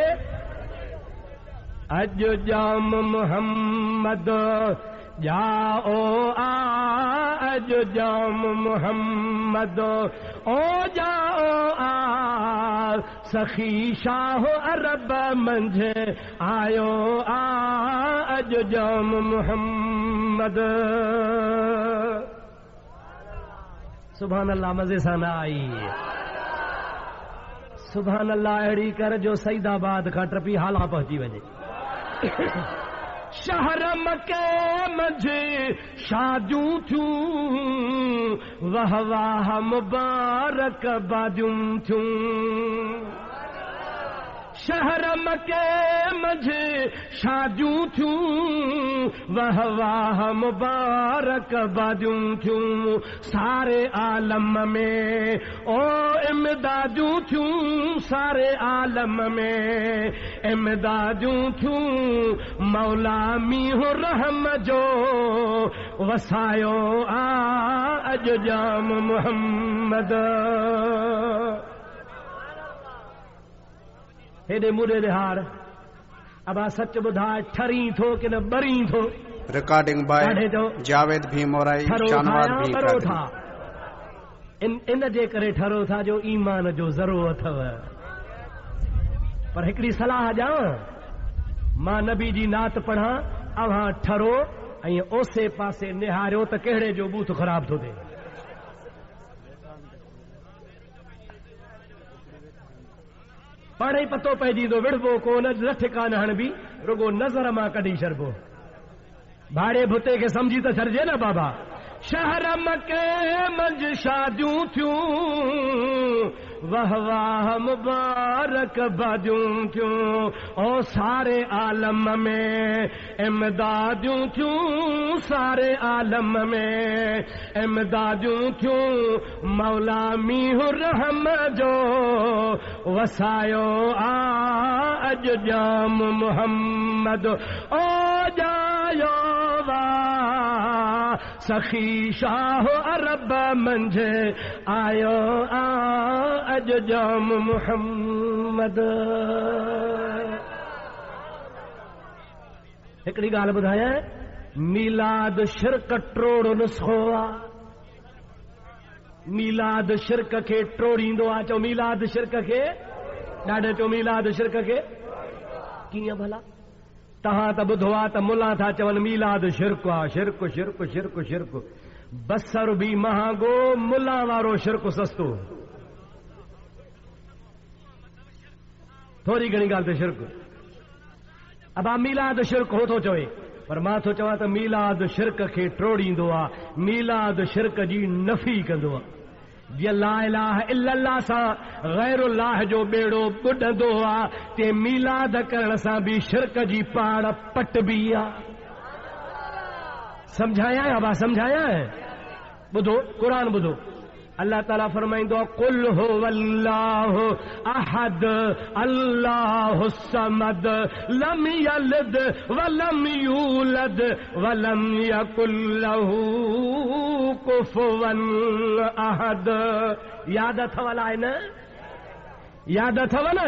अॼु जाम मुहम्मद जाओ अॼु जाम मुहम्मद ओ जाओ सखी शाह अरब मंझे आयो अॼु जाम मुहम्मद सुभान अल्लाह मज़े सां न आई सुभान अल्लाह अहिड़ी कर जो सईदाबाद खां टपी हाला पहुची वञे शहर मके मंझि शादियूं थियूं वाह वाह मुबारक बादियूं थियूं शहर मके मंझि शादियूं थियूं वाह वाह मुबारक बादियूं थियूं सारे आलम में ओ इमदादियूं थियूं सारे आलम में इमदादियूं थियूं मौला मीहो रहम जो वसायो अॼु जाम मुहम्मद हेॾे मुॾे लिहार अब सच ॿुधा ठरी थो कि न ॿरी थो। रिकॉर्डिंग बाय जावेद भीम मोराई शानवाद भीम ठरो था इन जे करे ठरो था जो ईमान जो ज़रो अथव। पर हिकिड़ी सलाह ॾियां, मां नबी जी नात पढ़ां, अव्हां ठरो ऐं ओसे पासे निहारियो त कहिड़े जो बूथ ख़राब थो थिए। पाणे ई पतो पइजी वेंदो, विढ़बो कोन, लठ कान हणबी, रुगो नज़र मां कढी छॾिबो। भाड़े भुते खे समझी त छॾिजे न बाबा। शहर मके मंझ शादियूं थियूं, वाह वाह मुबारक बादियूं थियूं, ओ सारे आलम में इमदादियूं थियूं, सारे आलम में इमदादियूं थियूं। मौला मीहु रहम जो वसायो आ अज जाम मुहम्मद, ओ जायो सखी शाह अरब मंझे आयो आ अज जाम मुहम्मद। हिकिड़ी ॻाल्हि ॿुधायां, मीलाद शिरक ट्रोड़ नुस्खो आहे। मीलाद शिरक खे ट्रोड़ींदो आहे। चओ मीलाद शिरक खे, ॾाढो चओ मीलाद शिरक खे। कीअं भला? तव्हां त ॿुधो आहे त मुला था चवनि मीलाद शिरक आहे, शिरक शिरक शिरक शिरक। बसर बि महांगो, मुला वारो शिरक सस्तो। थोरी घणी ॻाल्हि ते शिरक। अब मीलाद शिरक हो थो चवे, पर मां थो चवां त मीलाद शिरक खे ट्रोड़ींदो आहे, मीलाद शिरक जी नफ़ी कंदो आहे। जीअं ला इलाहा इल्लल्लाह सां गैरुल्लाह जो बेड़ो ॿुॾंदो आहे, ते मीलाद करण सां बि शिरक जी पाड़ पटबी आहे। समझाया बाबा, समझाया। ॿुधो क़ुरान ॿुधो, अल्लाह ताला फरमाईंदो आहे, कुल हुवल्लाहु अहद अल्लाहु समद लम यलिद वलम यूलद वलम यकुल लहू कुफुवन अहद। याद अथव अलाए न? याद अथव न?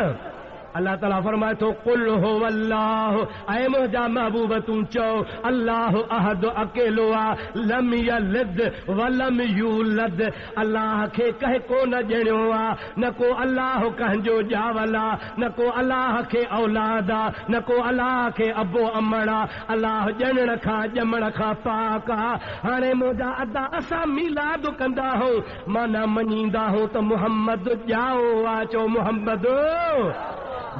अल्लाह ताला फरमाए थो, कुल हुवल्लाहु, ऐ मुंहिंजा महबूब तूं चओ, अल्लाह अहद अकेलो आहे, लम यलिद वलम यूलद, अल्लाह खे कंहिं कोन ॼणियो आहे, न को अल्लाह कंहिंजो ॼावल आहे, न को अल्लाह खे औलाद आहे, न को अल्लाह खे अबो अमड़ आहे। अल्लाह ॼणण खां ॼमण खां पाक आहे। हाणे मुंहिंजा अदा असां मीलाद कंदा आहियूं, माना मञींदा आहियूं त मुहम्मद ॼाओ आहे। चओ मुहम्मद।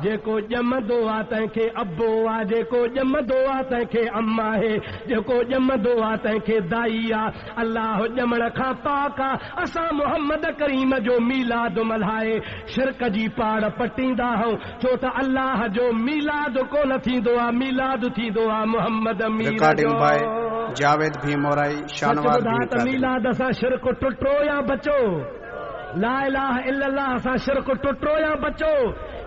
जेको ॼमंदो आहे तंहिंखे अबो आहे, जेको ॼमंदो आहे तंहिंखे अम्मा आहे, जेको ॼमंदो आहे तंहिंखे दाई आहे। अल्लाह ॼमण खां पाक आहे। असां मुहम्मद करीम जो मीलाद मल्हाए शिरक जी पाड़ पटींदा आहियूं, छो त अल्लाह जो मीलाद कोन थींदो आहे, मीलाद थींदो आहे मुहम्मद मीर जो। जावेद भीम मोराई शानवाद भीम। मीलाद असां शिरक टुटो या बचो? ला इलाहा इल्लल्लाह सां शिरक टुटो या बचो?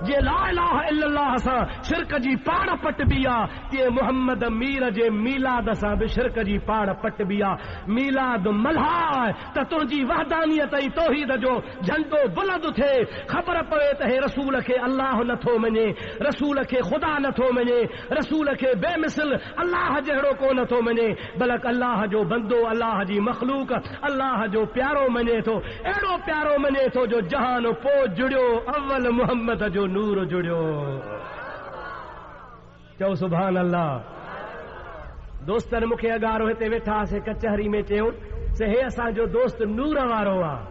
जे ला इलाहा इल्लल्लाह सां शिरक जी पाड़ पटबी आहे, तीअं मुहम्मद मीर जे मीलाद सां बि शिरक जी पाड़ पटबी आहे। मीलाद मल्हाए त तुंहिंजी वहदानियत ऐं तौहीद जो झंडो बुलंद थिए, ख़बर पवे त हे रसूल खे अल्लाह नथो मञे, रसूल खे ख़ुदा नथो मञे, रसूल खे बेमिसल अल्लाह जहिड़ो को नथो मञे, बल्कि अल्लाह जो बंदो, अल्लाह जी मखलूक, अल्लाह जो प्यारो मञे थो। अहिड़ो प्यारो मञे थो जो जहान पोइ जुड़ियो, अव्वल मुहम्मद जो नूर जुड़ियो। चओ सुभान अल्लाह। दोस्तनि मूंखे अगारो हिते वेठा से कचहरी में चयो से हे असांजो दोस्त नूर वारो आहे।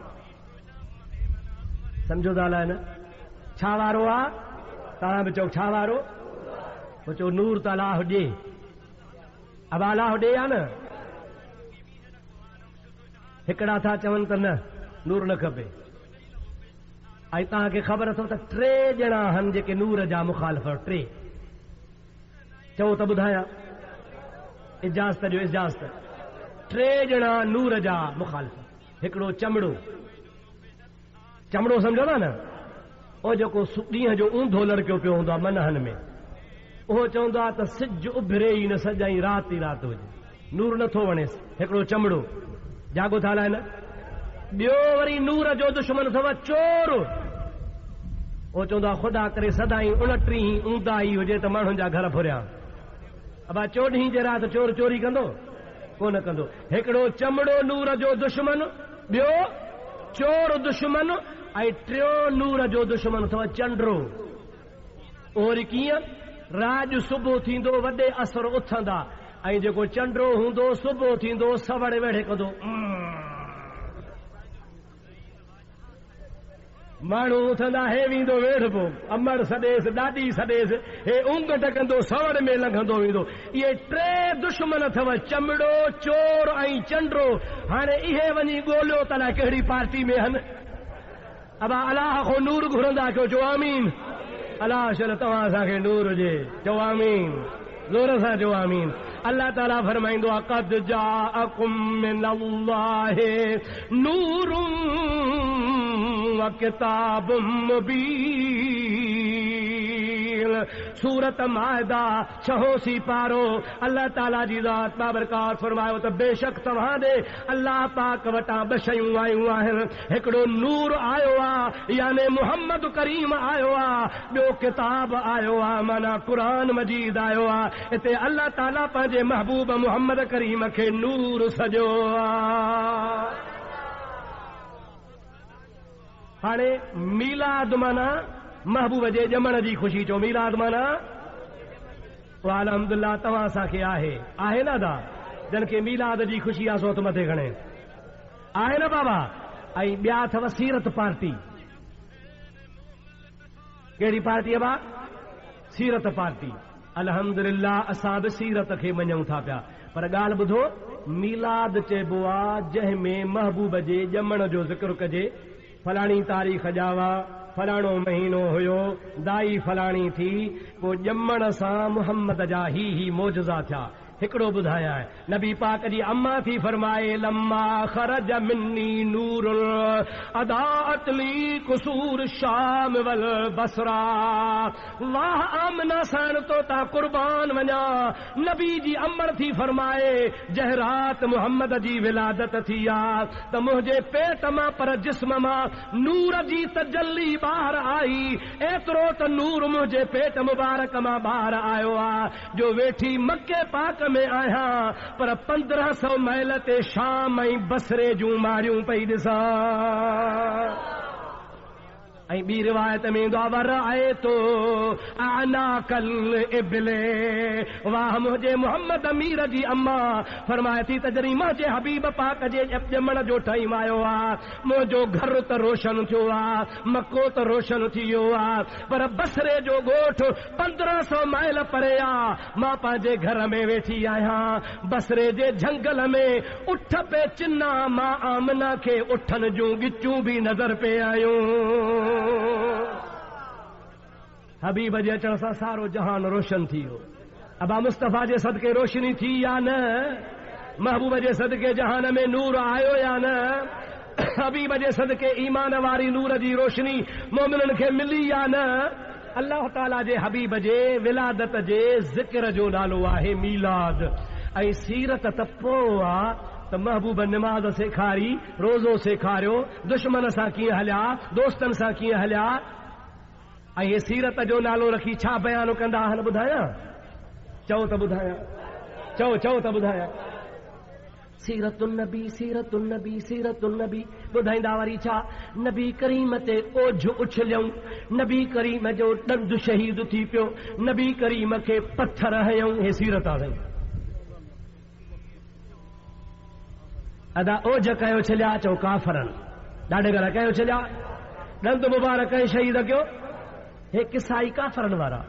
सम्झो था न? छा वारो आहे? तव्हां बि चओ छा वारो? पोइ चओ नूर त अलाह ॾे। अब अलाह ॾे आहे न? हिकिड़ा था चवनि त न नूर न खपे, ऐं तव्हांखे ख़बर अथव त 3 ॼणा आहिनि जेके नूर जा मुखालिफ़। 3 चओ त ॿुधायां, इजाज़त ॾियो इजाज़त। 3 ॼणा नूर जा मुखालिफ़। हिकिड़ो चमड़ो, चमड़ो सम्झो था न? उहो जेको ॾींहं जो ऊंधो लड़कियो पियो हूंदो आहे मनहनि में, उहो चवंदो आहे त सिज उभरे ई न सजाई राति ई राति हुजे, नूर नथो वणेसि। हिकिड़ो चमड़ो, जागो था हलाए न? ॿियो वरी नूर जो दुश्मन अथव चोर। वो चवंदो खुदा करे सदाई 29 ऊंदा ई हुजे त माण्हुनि जा घर फुरिया। अबा 14 जे राति चोर चोरी कंदो कोन कंदो। हिकिड़ो चमड़ो नूर जो दुश्मन, ॿियो चोर दुश्मन, ऐं टियों नूर जो दुश्मन अथव चंड्रो। और कीअं राज सुबुह थींदो वॾे असर उथंदा, ऐं जेको चंड्रो हूंदो सुबुह थींदो सवड़े वेड़े कंदो। माण्हू उथंदा, हे वेंदो वेढ़बो, अमर सॾेसि ॾाढी सॾेसि, हे ऊंग टकंदो सवड़ में लंघंदो वेंदो। इहे टे दुश्मन अथव, चमड़ो, चोर ऐं चंड्रो। हाणे इहे वञी ॻोल्हियो त अलाए कहिड़ी पार्टी में आहिनि। अबा अलाह खो नूर घुरंदा कयो, चओ आमीन। अलाह शल तव्हां असांखे नूर हुजे, चओ आमीन, ज़ोर सां चओ आमीन। अल्लाह ताला फरमाईंदो आहे क़द जाअकुम मिनल्लाहि नूरुम व किताबुम मुबीन। सूरत माइदा 6 पारो। अल्लाह ताला जी ज़ात बाबरकात फरमायो त बेशक तव्हां ॾे अल्लाह पाक वटां 2 शयूं आयूं आहिनि। हिकिड़ो नूर आयो आहे याने मुहम्मद करीम आयो आहे, ॿियो किताब आयो आहे माना क़ुरान मजीद आयो आहे। हिते अल्लाह ताला पंहिंजे महबूब मुहम्मद करीम खे नूर सॼो आहे। हाणे मीलाद माना महबूब जे ॼमण जी ख़ुशी, चओ मीलाद माना अल्हम्दुलिल्लाह तव्हां असांखे आहे न दा, जन खे मीलाद जी ख़ुशी आहे सो त मथे खणे आहे न बाबा। ऐं ॿिया अथव सीरत पार्टी। कहिड़ी पार्टी आहे बा? सीरत पार्टी। अल्हम्दुलिल्लाह असां बि सीरत खे मञूं था पिया, पर ॻाल्हि ॿुधो, मीलाद चइबो आहे जंहिंमें महबूब जे ॼमण जो ज़िक्र कजे। फलाणी तारीख़ ॼावा, फलाणो महीनो हुयो, दाई फलाणी थी, पोइ ॼमण सां मुहम्मद जा ही मोजज़ा थिया। हिकिड़ो ॿुधाया आहे, नबी पाक जी अम्मा थी फरमाए लम्मा खरज मिन्नी नूर अदाअत ली कुसूर शाम वल बसरा। वाह आमना सान तो ता कुर्बान वञा। नबी जी अमर थी फरमाए जंहिं रात मुहम्मद जी विलादत थी आहे त मुंहिंजे पेट मां पर जिस्म मां नूर जी तजल्ली ॿाहिरि आई। एतिरो त नूर मुंहिंजे पेट मुबारक मां ॿाहिरि आयो आहे जो वेठी मके पाक में आहियां, पर 1500 मैल ते शाम ऐं बसरे जूं मारियूं पई ॾिसां। ऐं ॿी रिवायत में ईंदो आहे वर आहे तो आना कल इबले। वाह मुंहिंजे मोहम्मद अमीर जी अम्मा फरमाए थी त जॾहिं मुंहिंजे हबीब पाक जे ॼमण जो टाइम आयो आहे, मुंहिंजो घर त रोशन थियो आहे, मको त रोशन थी वियो आहे, पर बसरे जो ॻोठ 1500 मैल परे आहे। मां पंहिंजे घर में वेठी आहियां, बसरे जे झंगल में उठ पे चिन्ना, मां आमना खे उठनि जूं गिचूं बि नज़र पे आयूं। हबीब जे अचण सां सारो जहान रोशन थी वियो। अबा मुस्तफ़ा जे सदके रोशनी थी या न? महबूब जे सदके जहान में नूर आयो या न? हबीब जे सदके ईमान वारी नूर जी रोशनी मोमिननि खे मिली या न? अल्लाह ताला जे हबीब जे विलादत जे ज़िक्र जो नालो आहे मीलाद। ऐं सीरत त पोइ आहे त महबूब निमाज़ सेखारी, रोज़ो सेखारियो, दुश्मन सां कीअं हलिया, दोस्तनि सां कीअं हलिया। ऐं हे सीरत जो नालो रखी छा बयानु कंदा आहिनि ॿुधायां? चओ त ॿुधायां, चओ त ॿुधायां। सीरतुन नबी, सीरतुन नबी, सीरतुन नबी। ॿुधाईंदा वरी छा? नबी करीम ते ओझ उछलियऊं, नबी करीम जो ॾंदु शहीद थी पियो, नबी करीम खे पत्थर हयऊं। हे सीरत आहे। अदा ओझ कयो छलिया, चओ काफ़रनि, ॾाढे घर कयो छलिया, ॾंद मुबारक कयो शहीद कयो। हे किसाई काफ़रनि वारा,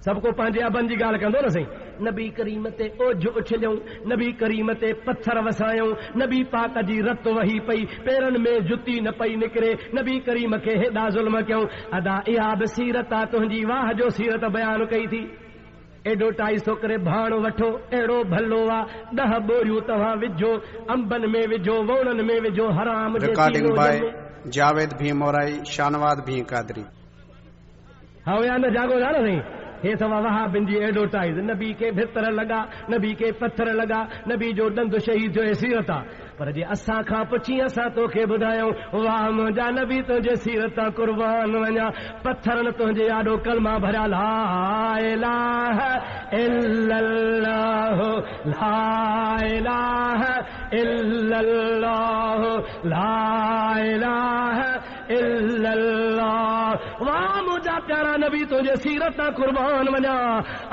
सभु को पंहिंजे अबनि जी ॻाल्हि कंदो न साईं। नबी करीम ते ओझ उछलियऊं, नबी करीम ते पत्थर वसायूं, नबी पाक जी रत वही पई, पेरनि में जुती न पई निकिरे, नबी करीम खे हेॾा ज़ुल्म कयूं। अदा इहा बि सीरत आहे तुंहिंजी, वाह जो सीरत बयानु कई थी। एॾो 250 करे भाण वठो, अहिड़ो भलो आहे, 10 बोरियूं तव्हां विझो, अंबनि में विझो, वोणनि में विझो, हराम रिकॉर्डिंग बाय जावेद भी मोराई, शानवाद भी कादरी। हाँ या न जागो जा न साईं। हे अथव वहाबिन जी एडवर्टाइज़, नबी खे भितर लॻा, नबी खे पत्थर लॻा, नबी जो ॾंदु शहीद जो सीरत आहे। पर जे असां खां पुछी असां तोखे ॿुधायूं वाह मुंहिंजा नबी तुंहिंजे सीरत कुर्बान वञा पत्थरनि तुंहिंजे आॾो कलमा भरिया ला इलाहा इल्लल्लाह ला इलाहा इल्लल्लाह ला इलाहा इल्लल्लाह वाह मुंहिंजा प्यारा नबी तुंहिंजे सीरत कुर्बान वञा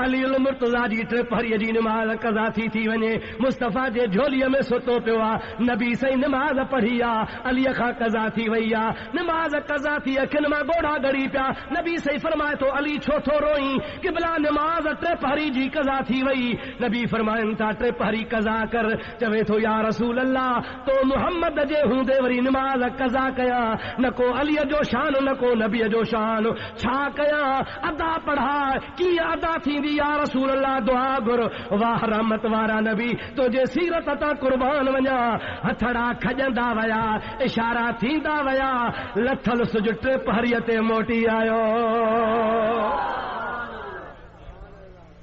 अली उल मुर्तज़ा जी टे पहरीअ जी निमाज़ क़ज़ा थी वञे मुस्तफ़ा जे झोलीअ में सुतो पियो आहे नबी सही निमाज़ पढ़ी आहे अलीअ खां क़ज़ा थी वई आहे निमाज़ क़ज़ा थी अखियुनि मां ॻोढ़ा ॻड़ी पिया नबी सही फरमाए थो अली छो थो रोई क़िबला निमाज़ टे पहरी जी क़ज़ा थी वई नबी फरमाइनि था टे पहरी क़ज़ा कर चवे थो या रसूल अल्लाह तो मुहम्मद जे हूंदे वरी निमाज़ क़ज़ा कया न को अलीअ जो शान न को नबीअ जो शान छा कया अदा पढ़ा कीअं अदा थींदी या रसूल अल्लाह दुआ घुर वाह रहमत वारा नबी तुंहिंजे सीरत तां कुर्बान वञा हथड़ा खजंदा वया इशारा थींदा वया लथल सुज टे पहरीअ ते मोटी आयो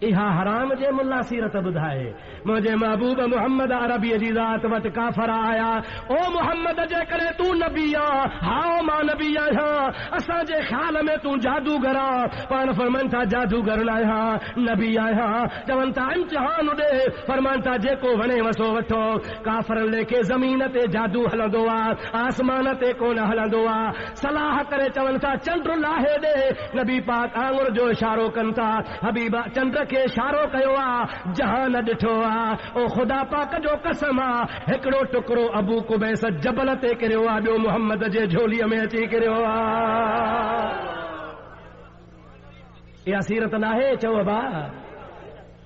इहा हराम जे मुल्ला सीरत ॿुधाए मुंहिंजे महबूब मुहम्मद अरबीअ जी ज़ात वटि काफ़र आया ओ मुहम्मद जे करे तूं नबी आ हाओ मां नबी आहियां असांजे ख़्याल में तूं जादूगर आ पाण फरमाइनि था जादूगर न आहियां नबी आहियां चवनि था इम्तिहान ॾे फरमाइनि था जेको वणे वसो वठो काफ़रनि लेखे ज़मीन ते जादू हलंदो आहे आसमान ते कोन हलंदो आहे सलाह करे चवनि था चंड लाहे ॾे नबी पाक आंगुर जो इशारो कनि था हबीबा चंड खे इशारो कयो आहे जहान ॾिठो आहे ओ ख़ुदा पाक जो कसम आहे हिकिड़ो टुकड़ो अबू कुबैस जबल ते किरियो आहे ॿियो मुहम्मद जे झोलीअ में अची किरियो आहे इहा सीरत नाहे चओ बा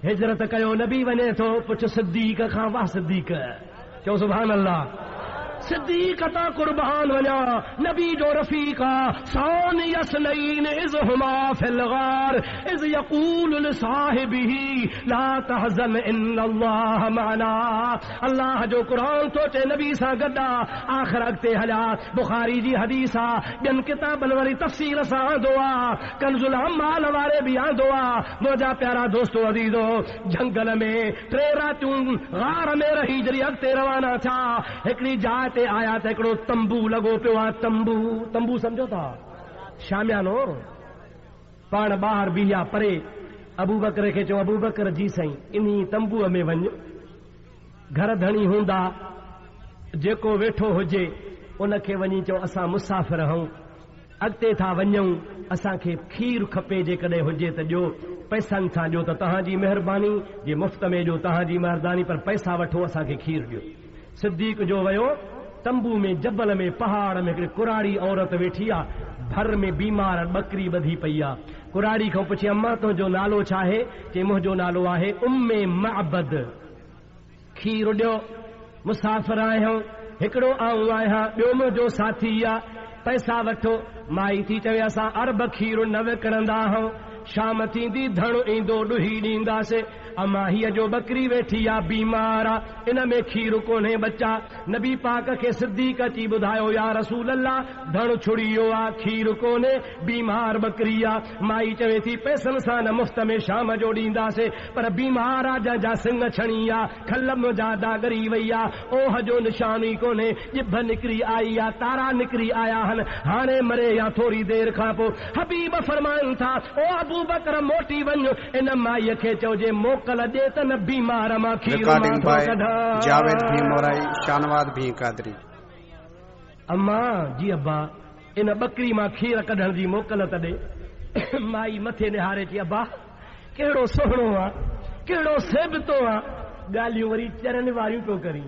हिजरत कयो नबी वञे थो पुछ सिद्दीक़ खां वाह सिद्दीक़ चओ सुभान अल्लाह सिद्दीक़ तां कुर्बान वञा नबी जो रफ़ीक़ा सान यसनईन इज़ हुमा फिल गार इज़ यक़ूल लिसाहिबिही ला तहज़न इन्नल्लाह मअना अल्लाह जो क़ुरान तो चे नबी सां गॾा आख़िर अॻिते हलिया बुखारी जी हदीस आहे ॿियनि किताबनि वारी तफ़सील सां आंदो आहे कंज़ुल अम्माल वारे बि आंदो आहे मुंहिंजा प्यारा दोस्तो अज़ीज़ो झंगल में टे रातियूं गार में रही जॾहिं अॻिते रवाना थिया हिकिड़ी जाइ ते आया त हिकिड़ो तंबू लॻो पियो आहे तंबू सम्झो था शामियानो पाण ॿाहिरि बीहा परे अबू बकर खे चओ अबू बकर जी साईं इन्ही तंबूअ में वञ घर धणी हूंदा जेको वेठो हुजे उनखे वञी चओ असां मुसाफ़िर आहियूं अॻिते था वञूं असांखे खीर खपे जेकॾहिं हुजे त ॾियो पैसनि सां ॾियो त तव्हांजी महिरबानी जे मुफ़्त में ॾियो तव्हांजी महिरबानी पर पैसा वठो असांखे खीर ॾियो सिद्दीक़ जो वियो तंबू में जबल में पहाड़ में हिकिड़ी कुराड़ी औरत वेठी आहे भर में बीमार बकरी ॿधी पई आहे कुराड़ी खां पुछी अम्मा तुंहिंजो नालो छा आहे चई मुंहिंजो नालो आहे उम्मे मअबद खीर ॾियो मुसाफ़िर आहियूं हिकिड़ो आऊं आहियां ॿियो मुंहिंजो साथी आहे पैसा वठो माई थी चवे असां अरब खीर न विकिणंदा आहियूं शाम थींदी धण ईंदो ॾुही ॾींदासीं अमा हीअ जो बकरी वेठी आहे बीमार आहे इन में खीर कोन्हे बच्चा नबी पाक खे सिद्दीक़ अची ॿुधायो या रसूल अल्लाह धण छुड़ी वियो आहे खीर कोन्हे बीमार बकरी आहे माई चवे थी पैसनि सां न मुफ़्त में शाम जो ॾींदासीं पर बीमार आहे जंहिंजा सिंग छणी आहे खलम जा दागरी वई आहे ओह जो निशान ई कोन्हे ॼिभ निकिरी आई आहे तारा निकिरी आया आहिनि हाणे मरे या थोरी देरि खां पोइ हबीब फरमाइनि था ओ अबू बकर मोटी वञ इन माईअ खे चइजे मोकल ॾे त न बीमार मां खीर जावेद भी मोराई शानवाद भी कादरी अम्मा जी अब्बा इन बकरी मां खीर कढण जी मोकल त ॾे माई मथे निहारे थी अब्बा कहिड़ो सुहिणो आहे कहिड़ो सेबतो आहे ॻाल्हियूं वरी चरनि वारियूं पियो करी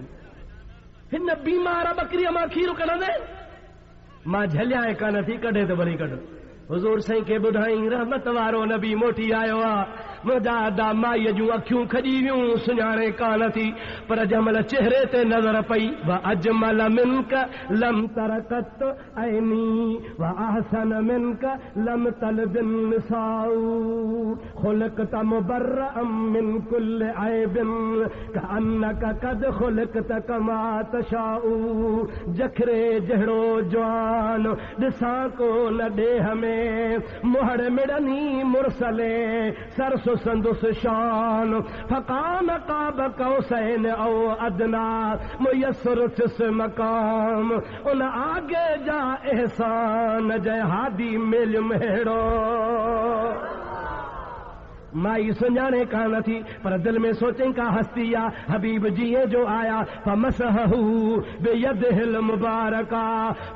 हिन बीमार बकरीअ मां खीर कढंदे मां झलिया कान थी कढे त भली कढ हुज़ूर साईं खे ॿुधाई रहमत वारो नबी मोटी आयो आहे मुंहिंजा अदा माईअ जूं अखियूं खॼी वियूं सुञाणे कान थी पर जंहिंमहिल चेहरे ते नज़र पई व अजमल मिनक लम तरकत ऐनी व अहसन मिनक लम तलबिन निसाउ खुलकत मुबर्रअम मिन कुल्ल ऐबिन कअन्नक कद खुलकत कमा तशाउ जखरे जहिड़ो जवान ॾिसां को न ॾेह में मुहड़ मिड़नी मुरसले सरसो संदुस शान फकान काब कौसैन औ अदना मुयस्सर थिस मकाम उन आगे जा एहसान जय हादी मिल मेड़ो माई सुञाणे कान थी पर दिल में सोचें का हस्ती आ हबीब जीअं जो आया फमसहू बियदिहिल मुबारका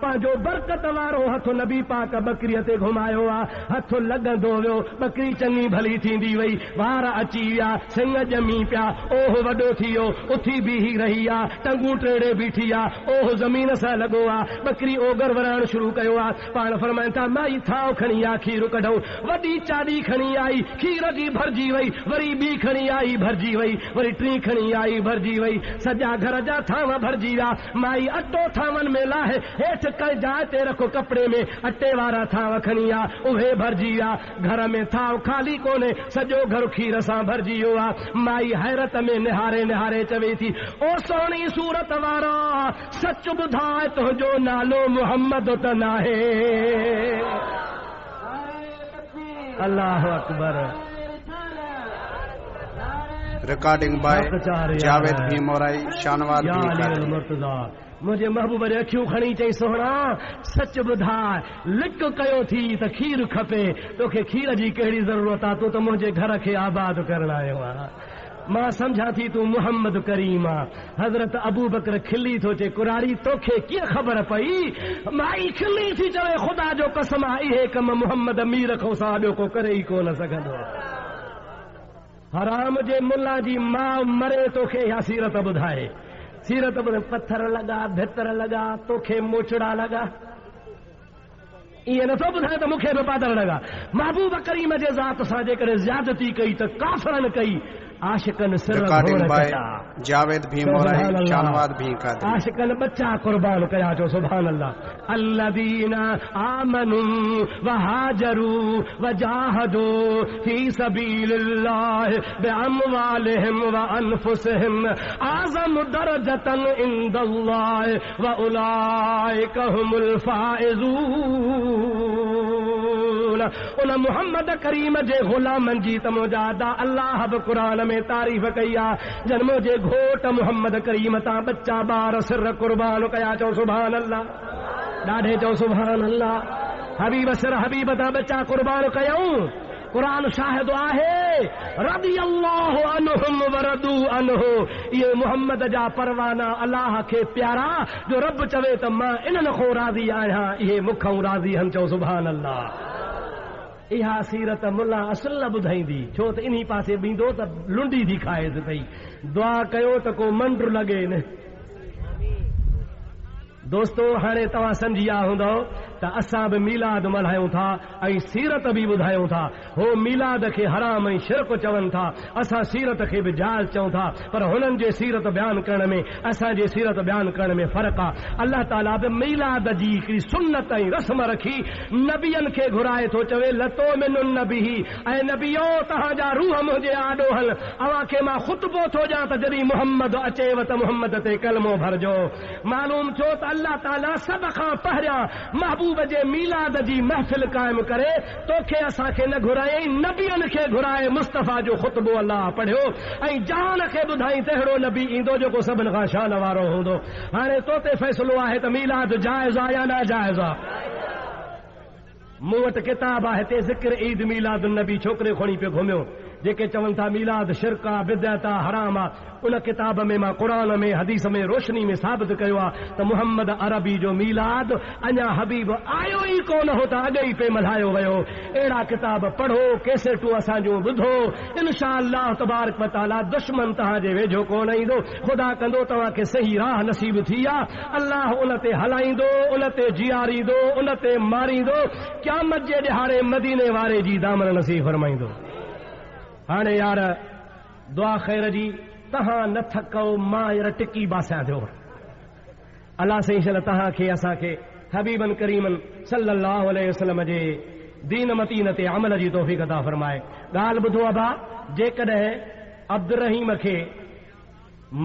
पंहिंजो बरकत वारो हथ नबी पाक बकरीअ ते घुमायो आ हथ लॻंदो वियो बकरी चङी भली थींदी वई वार अची विया सिंग ॼमी पिया ओह वॾो थी वियो उथी बीही रही आ टंगूं टेड़े बीठी आ ओह ज़मीन सां लॻो आ बकरी ओगर वराइण शुरू कयो आ पाण फरमाइनि था माई थाव खणी आ खीर कढूं वॾी चाॾी खणी आई खीर जी भरजी वई वरी ॿी खणी आई भरजी वई वरी टी खणी आई भरजी वई सॼा घर जा थाव भरजी विया माई अटो थावनि में लाहे हेठि कंहिं जाइ ते रखो कपिड़े में अटे वारा थाव खणी आ उहे भरजी विया घर में थाव ख़ाली कोन्हे सॼो घर खीर सां भरजी वियो आहे माई हैरत में निहारे निहारे चवे थी ओ सोणी सूरत वारा सच ॿुधाए तुंहिंजो नालो मुहम्मद त नाहे अल्लाह अकबर रिकॉर्डिंग बाय जावेद भीमोराई शानवाद मुझे महबूब ने अखियूं खणी चई सोहणा सच ॿुधाए लिक कयो थी त खीर खपे तोखे खीर जी कहिड़ी ज़रूरत आहे तूं त मुंहिंजे घर खे आबाद करण आयो आहे मां समझा थी तूं मुहम्मद करीम आ हज़रत अबू बकर खिली थो चे कुरारी तोखे कीअं ख़बर पई माई खिली थी चवे ख़ुदा जो कसम आहे इहे कम मुहम्मद मीर खां सां ॿियो को करे ई कोन सघंदो हराम जे मुल्ला जी मां मरे तोखे इहा सीरत ॿुधाए सीरत पत्थर लॻा भितर लॻा तोखे मोचड़ा लॻा ईअं नथो ॿुधाए त मूंखे बि पादर लॻा महबूब करीम जे ज़ात सां जेकॾहिं ज़्यादती कई त काफ़रनि कई आशिकन सिर जावेद भीमोराई शानवाद भी का आशिकन बच्चा कुर्बान कया जो सुभान अल्लाह अल्लदीना आमनू व हाजरू व जाहदू फी सबीलिल्लाह बिअमवालिहिम व अनफुसिहिम आज़म दरजतन इंदल्लाह व उलाइका हुमुल फाइजून उन मुहम्मद करीम जे गुलामन जी तमोजादा अल्लाह बि कुरान में तारीफ़ कई आहे जन्म जे घोट मुहम्मद करीम तां बच्चा ॿार सिर कुर्बान कया चओ सुभान अल्लाह ॾाढे चओ सुभान अल्लाह हबीब सिर हबीब तां बच्चा कुर्बान कयूं कुरान शाहिद आहे रदी अल्लाह अनहुम वरदू अनहु ये मुहम्मद जा परवाना अल्लाह खे प्यारा जो रब चवे त मां इन्हनि खां राज़ी आहियां इहे मूंखां राज़ी आहिनि चओ सुभान अल्लाह इहा सीरत मुल्ला असुल ॿुधाईंदी छो त इन्ही पासे बींदो त लुंडी थी खाएसि पई दुआ कयो त को मंड्र लॻे न दोस्तो हाणे तव्हां सम्झी विया हूंदव त असां बि मीलाद मल्हायूं था ऐं सीरत बि ॿुधायूं था हो मीलाद खे हराम ऐं शिरक चवनि था असां सीरत खे बि जाइज़ चऊं था पर हुननि जे सीरत बयानु करण में असांजे सीरत बयानु करण में फ़र्क़ु आहे अल्लाह ताला बि मीलाद जी हिकिड़ी सुन्नत ऐं रस्म रखी नबियनि खे घुराए थो चवे लतो मिन नबी ऐं नबियो तव्हांजा रूह मुंहिंजे आॾो हल अव्हां खे मां ख़ुतबो थो ॾियां त जॾहिं मुहम्मद अचेव त मुहम्मद ते कलमो भरजो मालूम छो त अल्लाह ताला सभ खां पहिरियां महबूब जे मीलाद जी महफ़िल क़ाइमु करे तोखे असांखे न घुरायईं नबियनि खे घुराए मुस्तफ़ा जो ख़ुतबो अल्लाह पढ़ियो ऐं जान खे ॿुधाई तहिड़ो नबी ईंदो जेको सभिनि खां शान वारो हूंदो हाणे तो ते फ़ैसिलो आहे त मीलाद जाइज़ आहे या नाजाइज़ आहे मूं वटि किताब आहे हिते ज़िक्र ईद मीलाद नबी छोकिरे खणी पियो घुमियो जेके चवनि था मीलाद शिरक आहे बिदअत आहे हराम आहे उन किताब में मां क़ुरान में हदीस में रोशनी में साबित कयो आहे त मुहम्मद अरबी जो मीलाद अञा हबीब आयो ई कोन हो त अॻे ई पे मल्हायो वियो अहिड़ा किताब पढ़ो कैसेटूं असां जूं ॿुधो इंशा अल्लाह तबारक व तआला दुश्मन तव्हांजे वेझो कोन ईंदो ख़ुदा कंदो तव्हांखे सही राह नसीब थी आहे अल्लाह उन ते हलाईंदो उन ते जीआरींदो उन ते मारींदो क़यामत जे ॾिहाड़े मदीने वारे जी दामन नसीब फरमाईंदो हाणे यार दुआ ख़ैर जी तव्हां न थको मां यार टिकी बासियां थियो अल्लाह सही शल तव्हांखे असांखे हबीबन करीमन सल्लल्लाहु अलैहि वसल्लम जे दीन मतीन ते अमल जी तौफ़ीक़ अता फरमाए ॻाल्हि ॿुधो अबा जेकॾहिं अब्दुर रहीम खे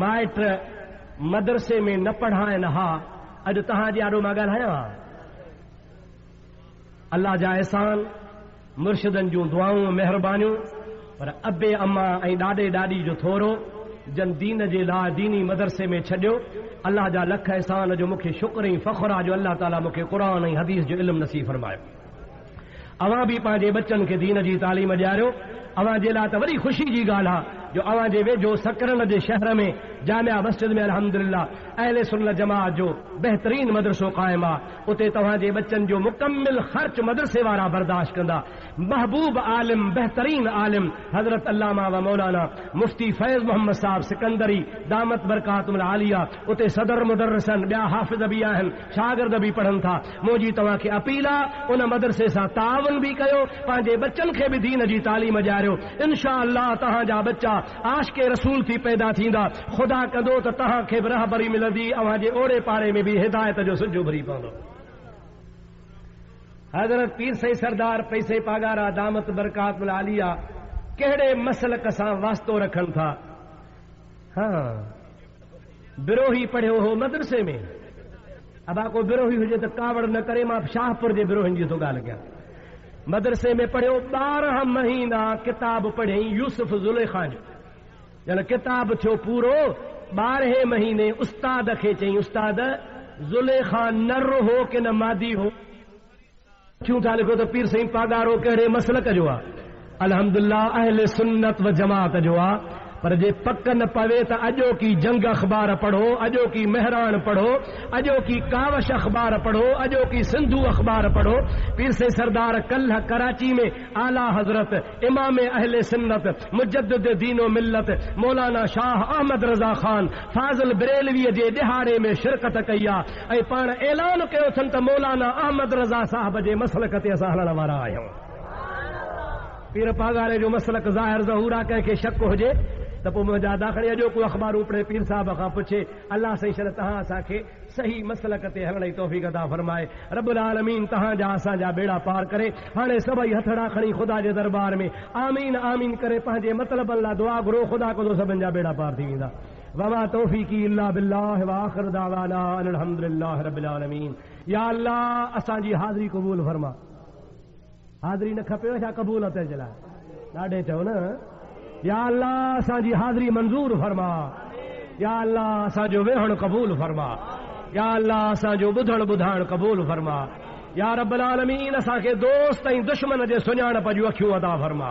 माइट मदरसे में न पढ़ाइनि हा अॼु तव्हांजे आॾो मां ॻाल्हायां अल्लाह जा एहसान मुर्शिदनि जूं दुआऊं महिरबानियूं पर अबे अम्मा ऐं ॾाॾे ॾाॾी जो थोरो जन दीन जे लाइ दीनी मदरसे में छॾियो। अल्लाह जा लख एहसान जो मूंखे शुक्र ऐं फ़ख्र आहे जो अल्लाह ताला मूंखे क़ुर ऐं हदीस जो इल्मु नसीब फरमायो। अवां बि पंहिंजे बच्चनि खे दीन जी तालीम ॾियारियो। अवां जे लाइ त वरी ख़ुशी जी ॻाल्हि आहे जो अवां जे वेझो सकरन जे शहर में जामिया मस्जिद में अल्हम्दुलिल्लाह अहले सुन्नत जमात जो बहितरीन मदरसो क़ाइम आहे। उते तव्हांजे बच्चनि जो मुकम्मिल ख़र्च मदरसे वारा बर्दाश्त कंदा। महबूब आलिम बहितरीन आलिम हज़रत अल्लामा व मौलाना मुफ्ती फैज़ मोहम्मद साहब सिकंदरी दामत बरकातुल आलिया उते सदर मुदर्रिसन ॿिया हाफ़िज़ बि आहिनि, शागिर्द बि पढ़नि था। मुंहिंजी तव्हांखे अपील आहे उन मदरसे सां तावन बि कयो, पंहिंजे बच्चनि खे बि दीन जी तालीम ॾियारियो। इंशा अल्लाह तव्हांजा बच्चा आशिक़े रसूल थी पैदा थींदा। ख़ुदा कंदो त तव्हांखे बि रहबरी मिलंदी, अव्हांजे ओड़े पाड़े में बि हिदायत जो सिज उभरी पवंदो। हज़रत पीर सई सरदार पैसे पागारा दामत बरकातुल आलिया कहिड़े मसलक सां वास्तो रखनि था। हाँ, बिरोही पढ़ियो हो मदरसे में। अबा को बिरोही हुजे त कावड़ न करे, मां शाहपुर जे बिरोहिन जी थो ॻाल्हि कयां। मदरसे में पढ़ियो 12 महीना किताब पढ़ियईं यूसुफ ज़ुलेखा जो। जन किताब थियो पूरो 12 महीने उस्ताद खे चई, उस्ताद ज़ुलेखा नर हो कि न मादी हो? क्यों था लिखो त पीर साईं पागारो कहिड़े मसलक जो आहे? अल्हम्दुलिल्लाह अहले सुन्नत व जमात जो आहे। पर जे पक न पवे त अॼो की जंग अख़बार पढ़ो, अॼो की मेहरान पढ़ो, अॼो की कावश अख़बार पढ़ो, अॼो की सिंधु अख़बार पढ़ो। पीर से सरदार कल कराची में आला हज़रत इमाम अहले सुन्नत मुजद्दिद दीनो मिल्लत मौलाना शाह अहमद रज़ा ख़ान फाज़िल बरेलवीअ जे ॾिहाड़े में शिरकत कई आहे ऐं पाण ऐलान कयो अथनि त मौलाना अहमद रज़ा साहब जे मसलक ते असां हलण वारा आहियूं। पीर पागारे जो मसलक ज़ाहिर ज़हूर आहे, कंहिंखे शक हुजे त पोइ मुंहिंजा दाख़िले अॼो को अख़बारूं पढ़े पीर साहिब खां पुछे। अल्लाह सही शर तव्हां असांखे सही मसलक ते हलण जी तौफ़ीक़ अता फरमाए। रब्बुल आलमीन तव्हांजा असांजा बेड़ा पार करे। हाणे सभई हथड़ा खणी ख़ुदा जे दरबार में आमीन आमीन करे पंहिंजे मतिलबनि लाइ दुआ घुरो। ख़ुदा को सभिनि जा बेड़ा पार थी वेंदा। वमा तौफ़ीक़ी इल्ला बिल्लाह व आख़िर दावाना अल्हम्दुलिल्लाह रब्बिल आलमीन। या अल्लाह असांजी हाज़िरी क़बूल फरमा। हाज़िरी न खपेव छा क़बूलत जे लाइ? ॾाढे चओ न। या अल्लाह असांजी हाज़िरी मंज़ूर फरमा। या अल्लाह असांजो वेहण क़बूल फरमा। या अल्लाह असांजो ॿुधण ॿुधाइण क़बूल फरमा। या रब्बुल आलमीन असांखे दोस्त ऐं दुश्मन जे सुञाणप जूं अखियूं अता फरमा।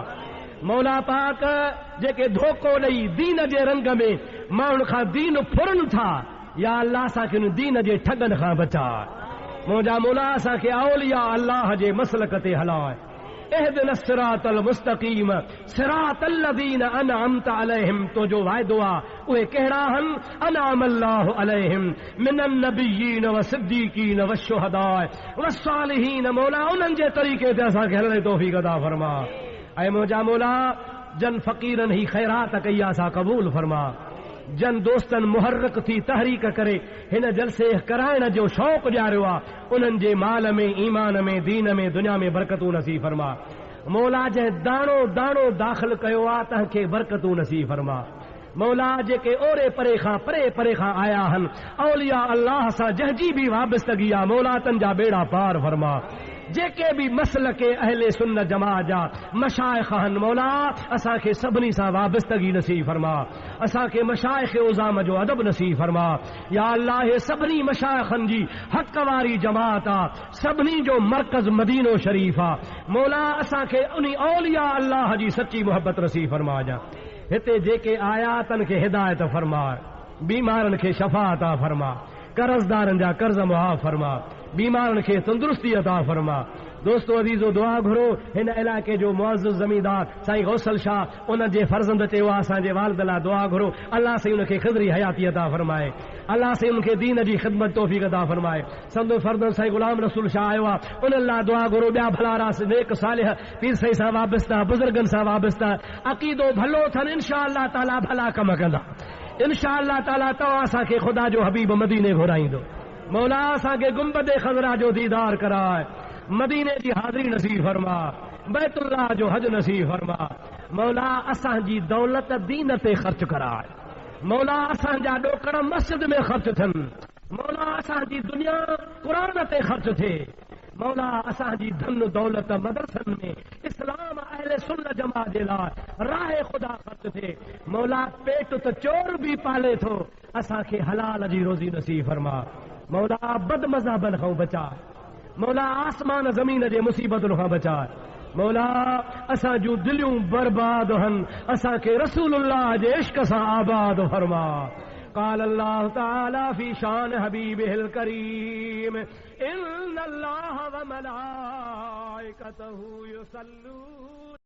मौला पाक जेके धोखो ॾेई दीन जे रंग में माण्हुनि खां दीन फुरनि था, या अल्लाह असांखे दीन जे ठगनि खां बचा। मुंहिंजा मौला असांखे औलिया अल्लाह जे मसलक ते हलाए। اهدنا الصراط المستقيم صراط الذين انعمت عليهم تو جو वाइदो आहे उहे कहिड़ा आहिनि? انعم الله عليهم من النبيين والصديقين والشهداء والصالحين। मौला उन्हनि जे तरीक़े ते असांखे हलण जी तौफ़ीक़ अता फरमा। ऐं मुंहिंजा मौला जन फ़क़ीरनि ही ख़ैरात कई आहे असां क़बूल फरमा। जन दोस्तन मुहर्रक थी तहरीक करे हिन जलसे कराइण जो शौक़ ॾियारियो आहे, उन्हनि जे माल में, ईमान में, दीन में, दुनिया में बरकतूं नसीब फरमा। मौला जंहिं दाणो दाणो दाख़िल कयो आहे तव्हांखे बरकतूं नसीब फरमा। मौला जेके ओरे परे खां आया आहिनि औलिया अल्लाह सां जंहिंजी बि वाबस्तगी आहे, मौला तन जा बेड़ा पार फरमा। जेके भी मसलक अहले सुन्नत जमात जा मशाइख आहिनि, मौला असांखे सभिनी सां वाबस्तगी नसीब फरमा। असांखे मशाइख उज़ाम जो अदब नसीब फरमा। या अल्लाह हे सभिनी मशाइखनि जी हक़ वारी जमात आहे, सभिनी जो मरकज़ मदीनो शरीफ़ आहे। मौला असांखे उन औलिया अल्लाह जी सच्ची मोहब्बत नसीब फरमा। जा हिते जेके आया तन खे हिदायत फरमा, बीमारनि खे शफ़ा अता फरमा, कर्ज़दारनि जा कर्ज़ मुआफ़ फरमा, बीमारनि खे तंदुरुस्ती अता फरमा। दोस्तो अज़ीज़ो दुआ घुरो हिन इलाइक़े जो मुअज़्ज़िज़ ज़मींदार साईं गौसल शाह, उन जे फर्ज़ंद चयो आहे असांजे वालिद लाइ दुआ घुरो। अल्लाह साईं उनखे ख़िज़री हयाती अता फरमाए। अल्लाह साईं उनखे दीन जी ख़िदमत तौफ़ीक़ अता फरमाए। संदो फर्ज़ंद साईं गुलाम रसूल शाह आयो आहे, उन्हनि लाइ दुआ घुरो। ॿिया भला रास नेक सालिह पीर साईं सां वाबस्ता, बुज़ुर्गनि सां वाबस्ता, अक़ीदो भलो अथनि, इंशा अल्लाह ताला भला कम कंदा। इंशा अल्लाह ताला तव्हां असांखे ख़ुदा जो हबीब मदीने घुराईंदो। मौला असांखे गुंबद ख़ज़रा जो दीदार कराए, मदीने जी हाज़िरी नसीब फरमा, बैतुल्लाह जो हज नसीब फरमा। मौला असांजी दौलत दीन ते ख़र्च कराए। मौला असांजा ॾोकड़ मस्जिद में ख़र्च थियनि। मौला असांजी दुनिया क़ुरान ते ख़र्च थिए। मौला असांजी धन दौलत मदरसनि में इस्लाम अहले सुन्नत जमात जे लाइ राह खुदा ख़र्च थे। मौला पेट त चोर भी पाले थो, असांखे हलाल जी रोज़ी नसीब फरमा। मौला बदमज़हबन खां बचा, मौला आसमान ज़मीन जे मुसीबतुनि खां बचा। मौला असां जूं दिलियूं बर्बाद हन, असांखे रसूलुल्लाह जे इश्क सां आबाद फरमा। قال الله تعالى في شان حبيبه الكريم إن الله وملائكته يصلون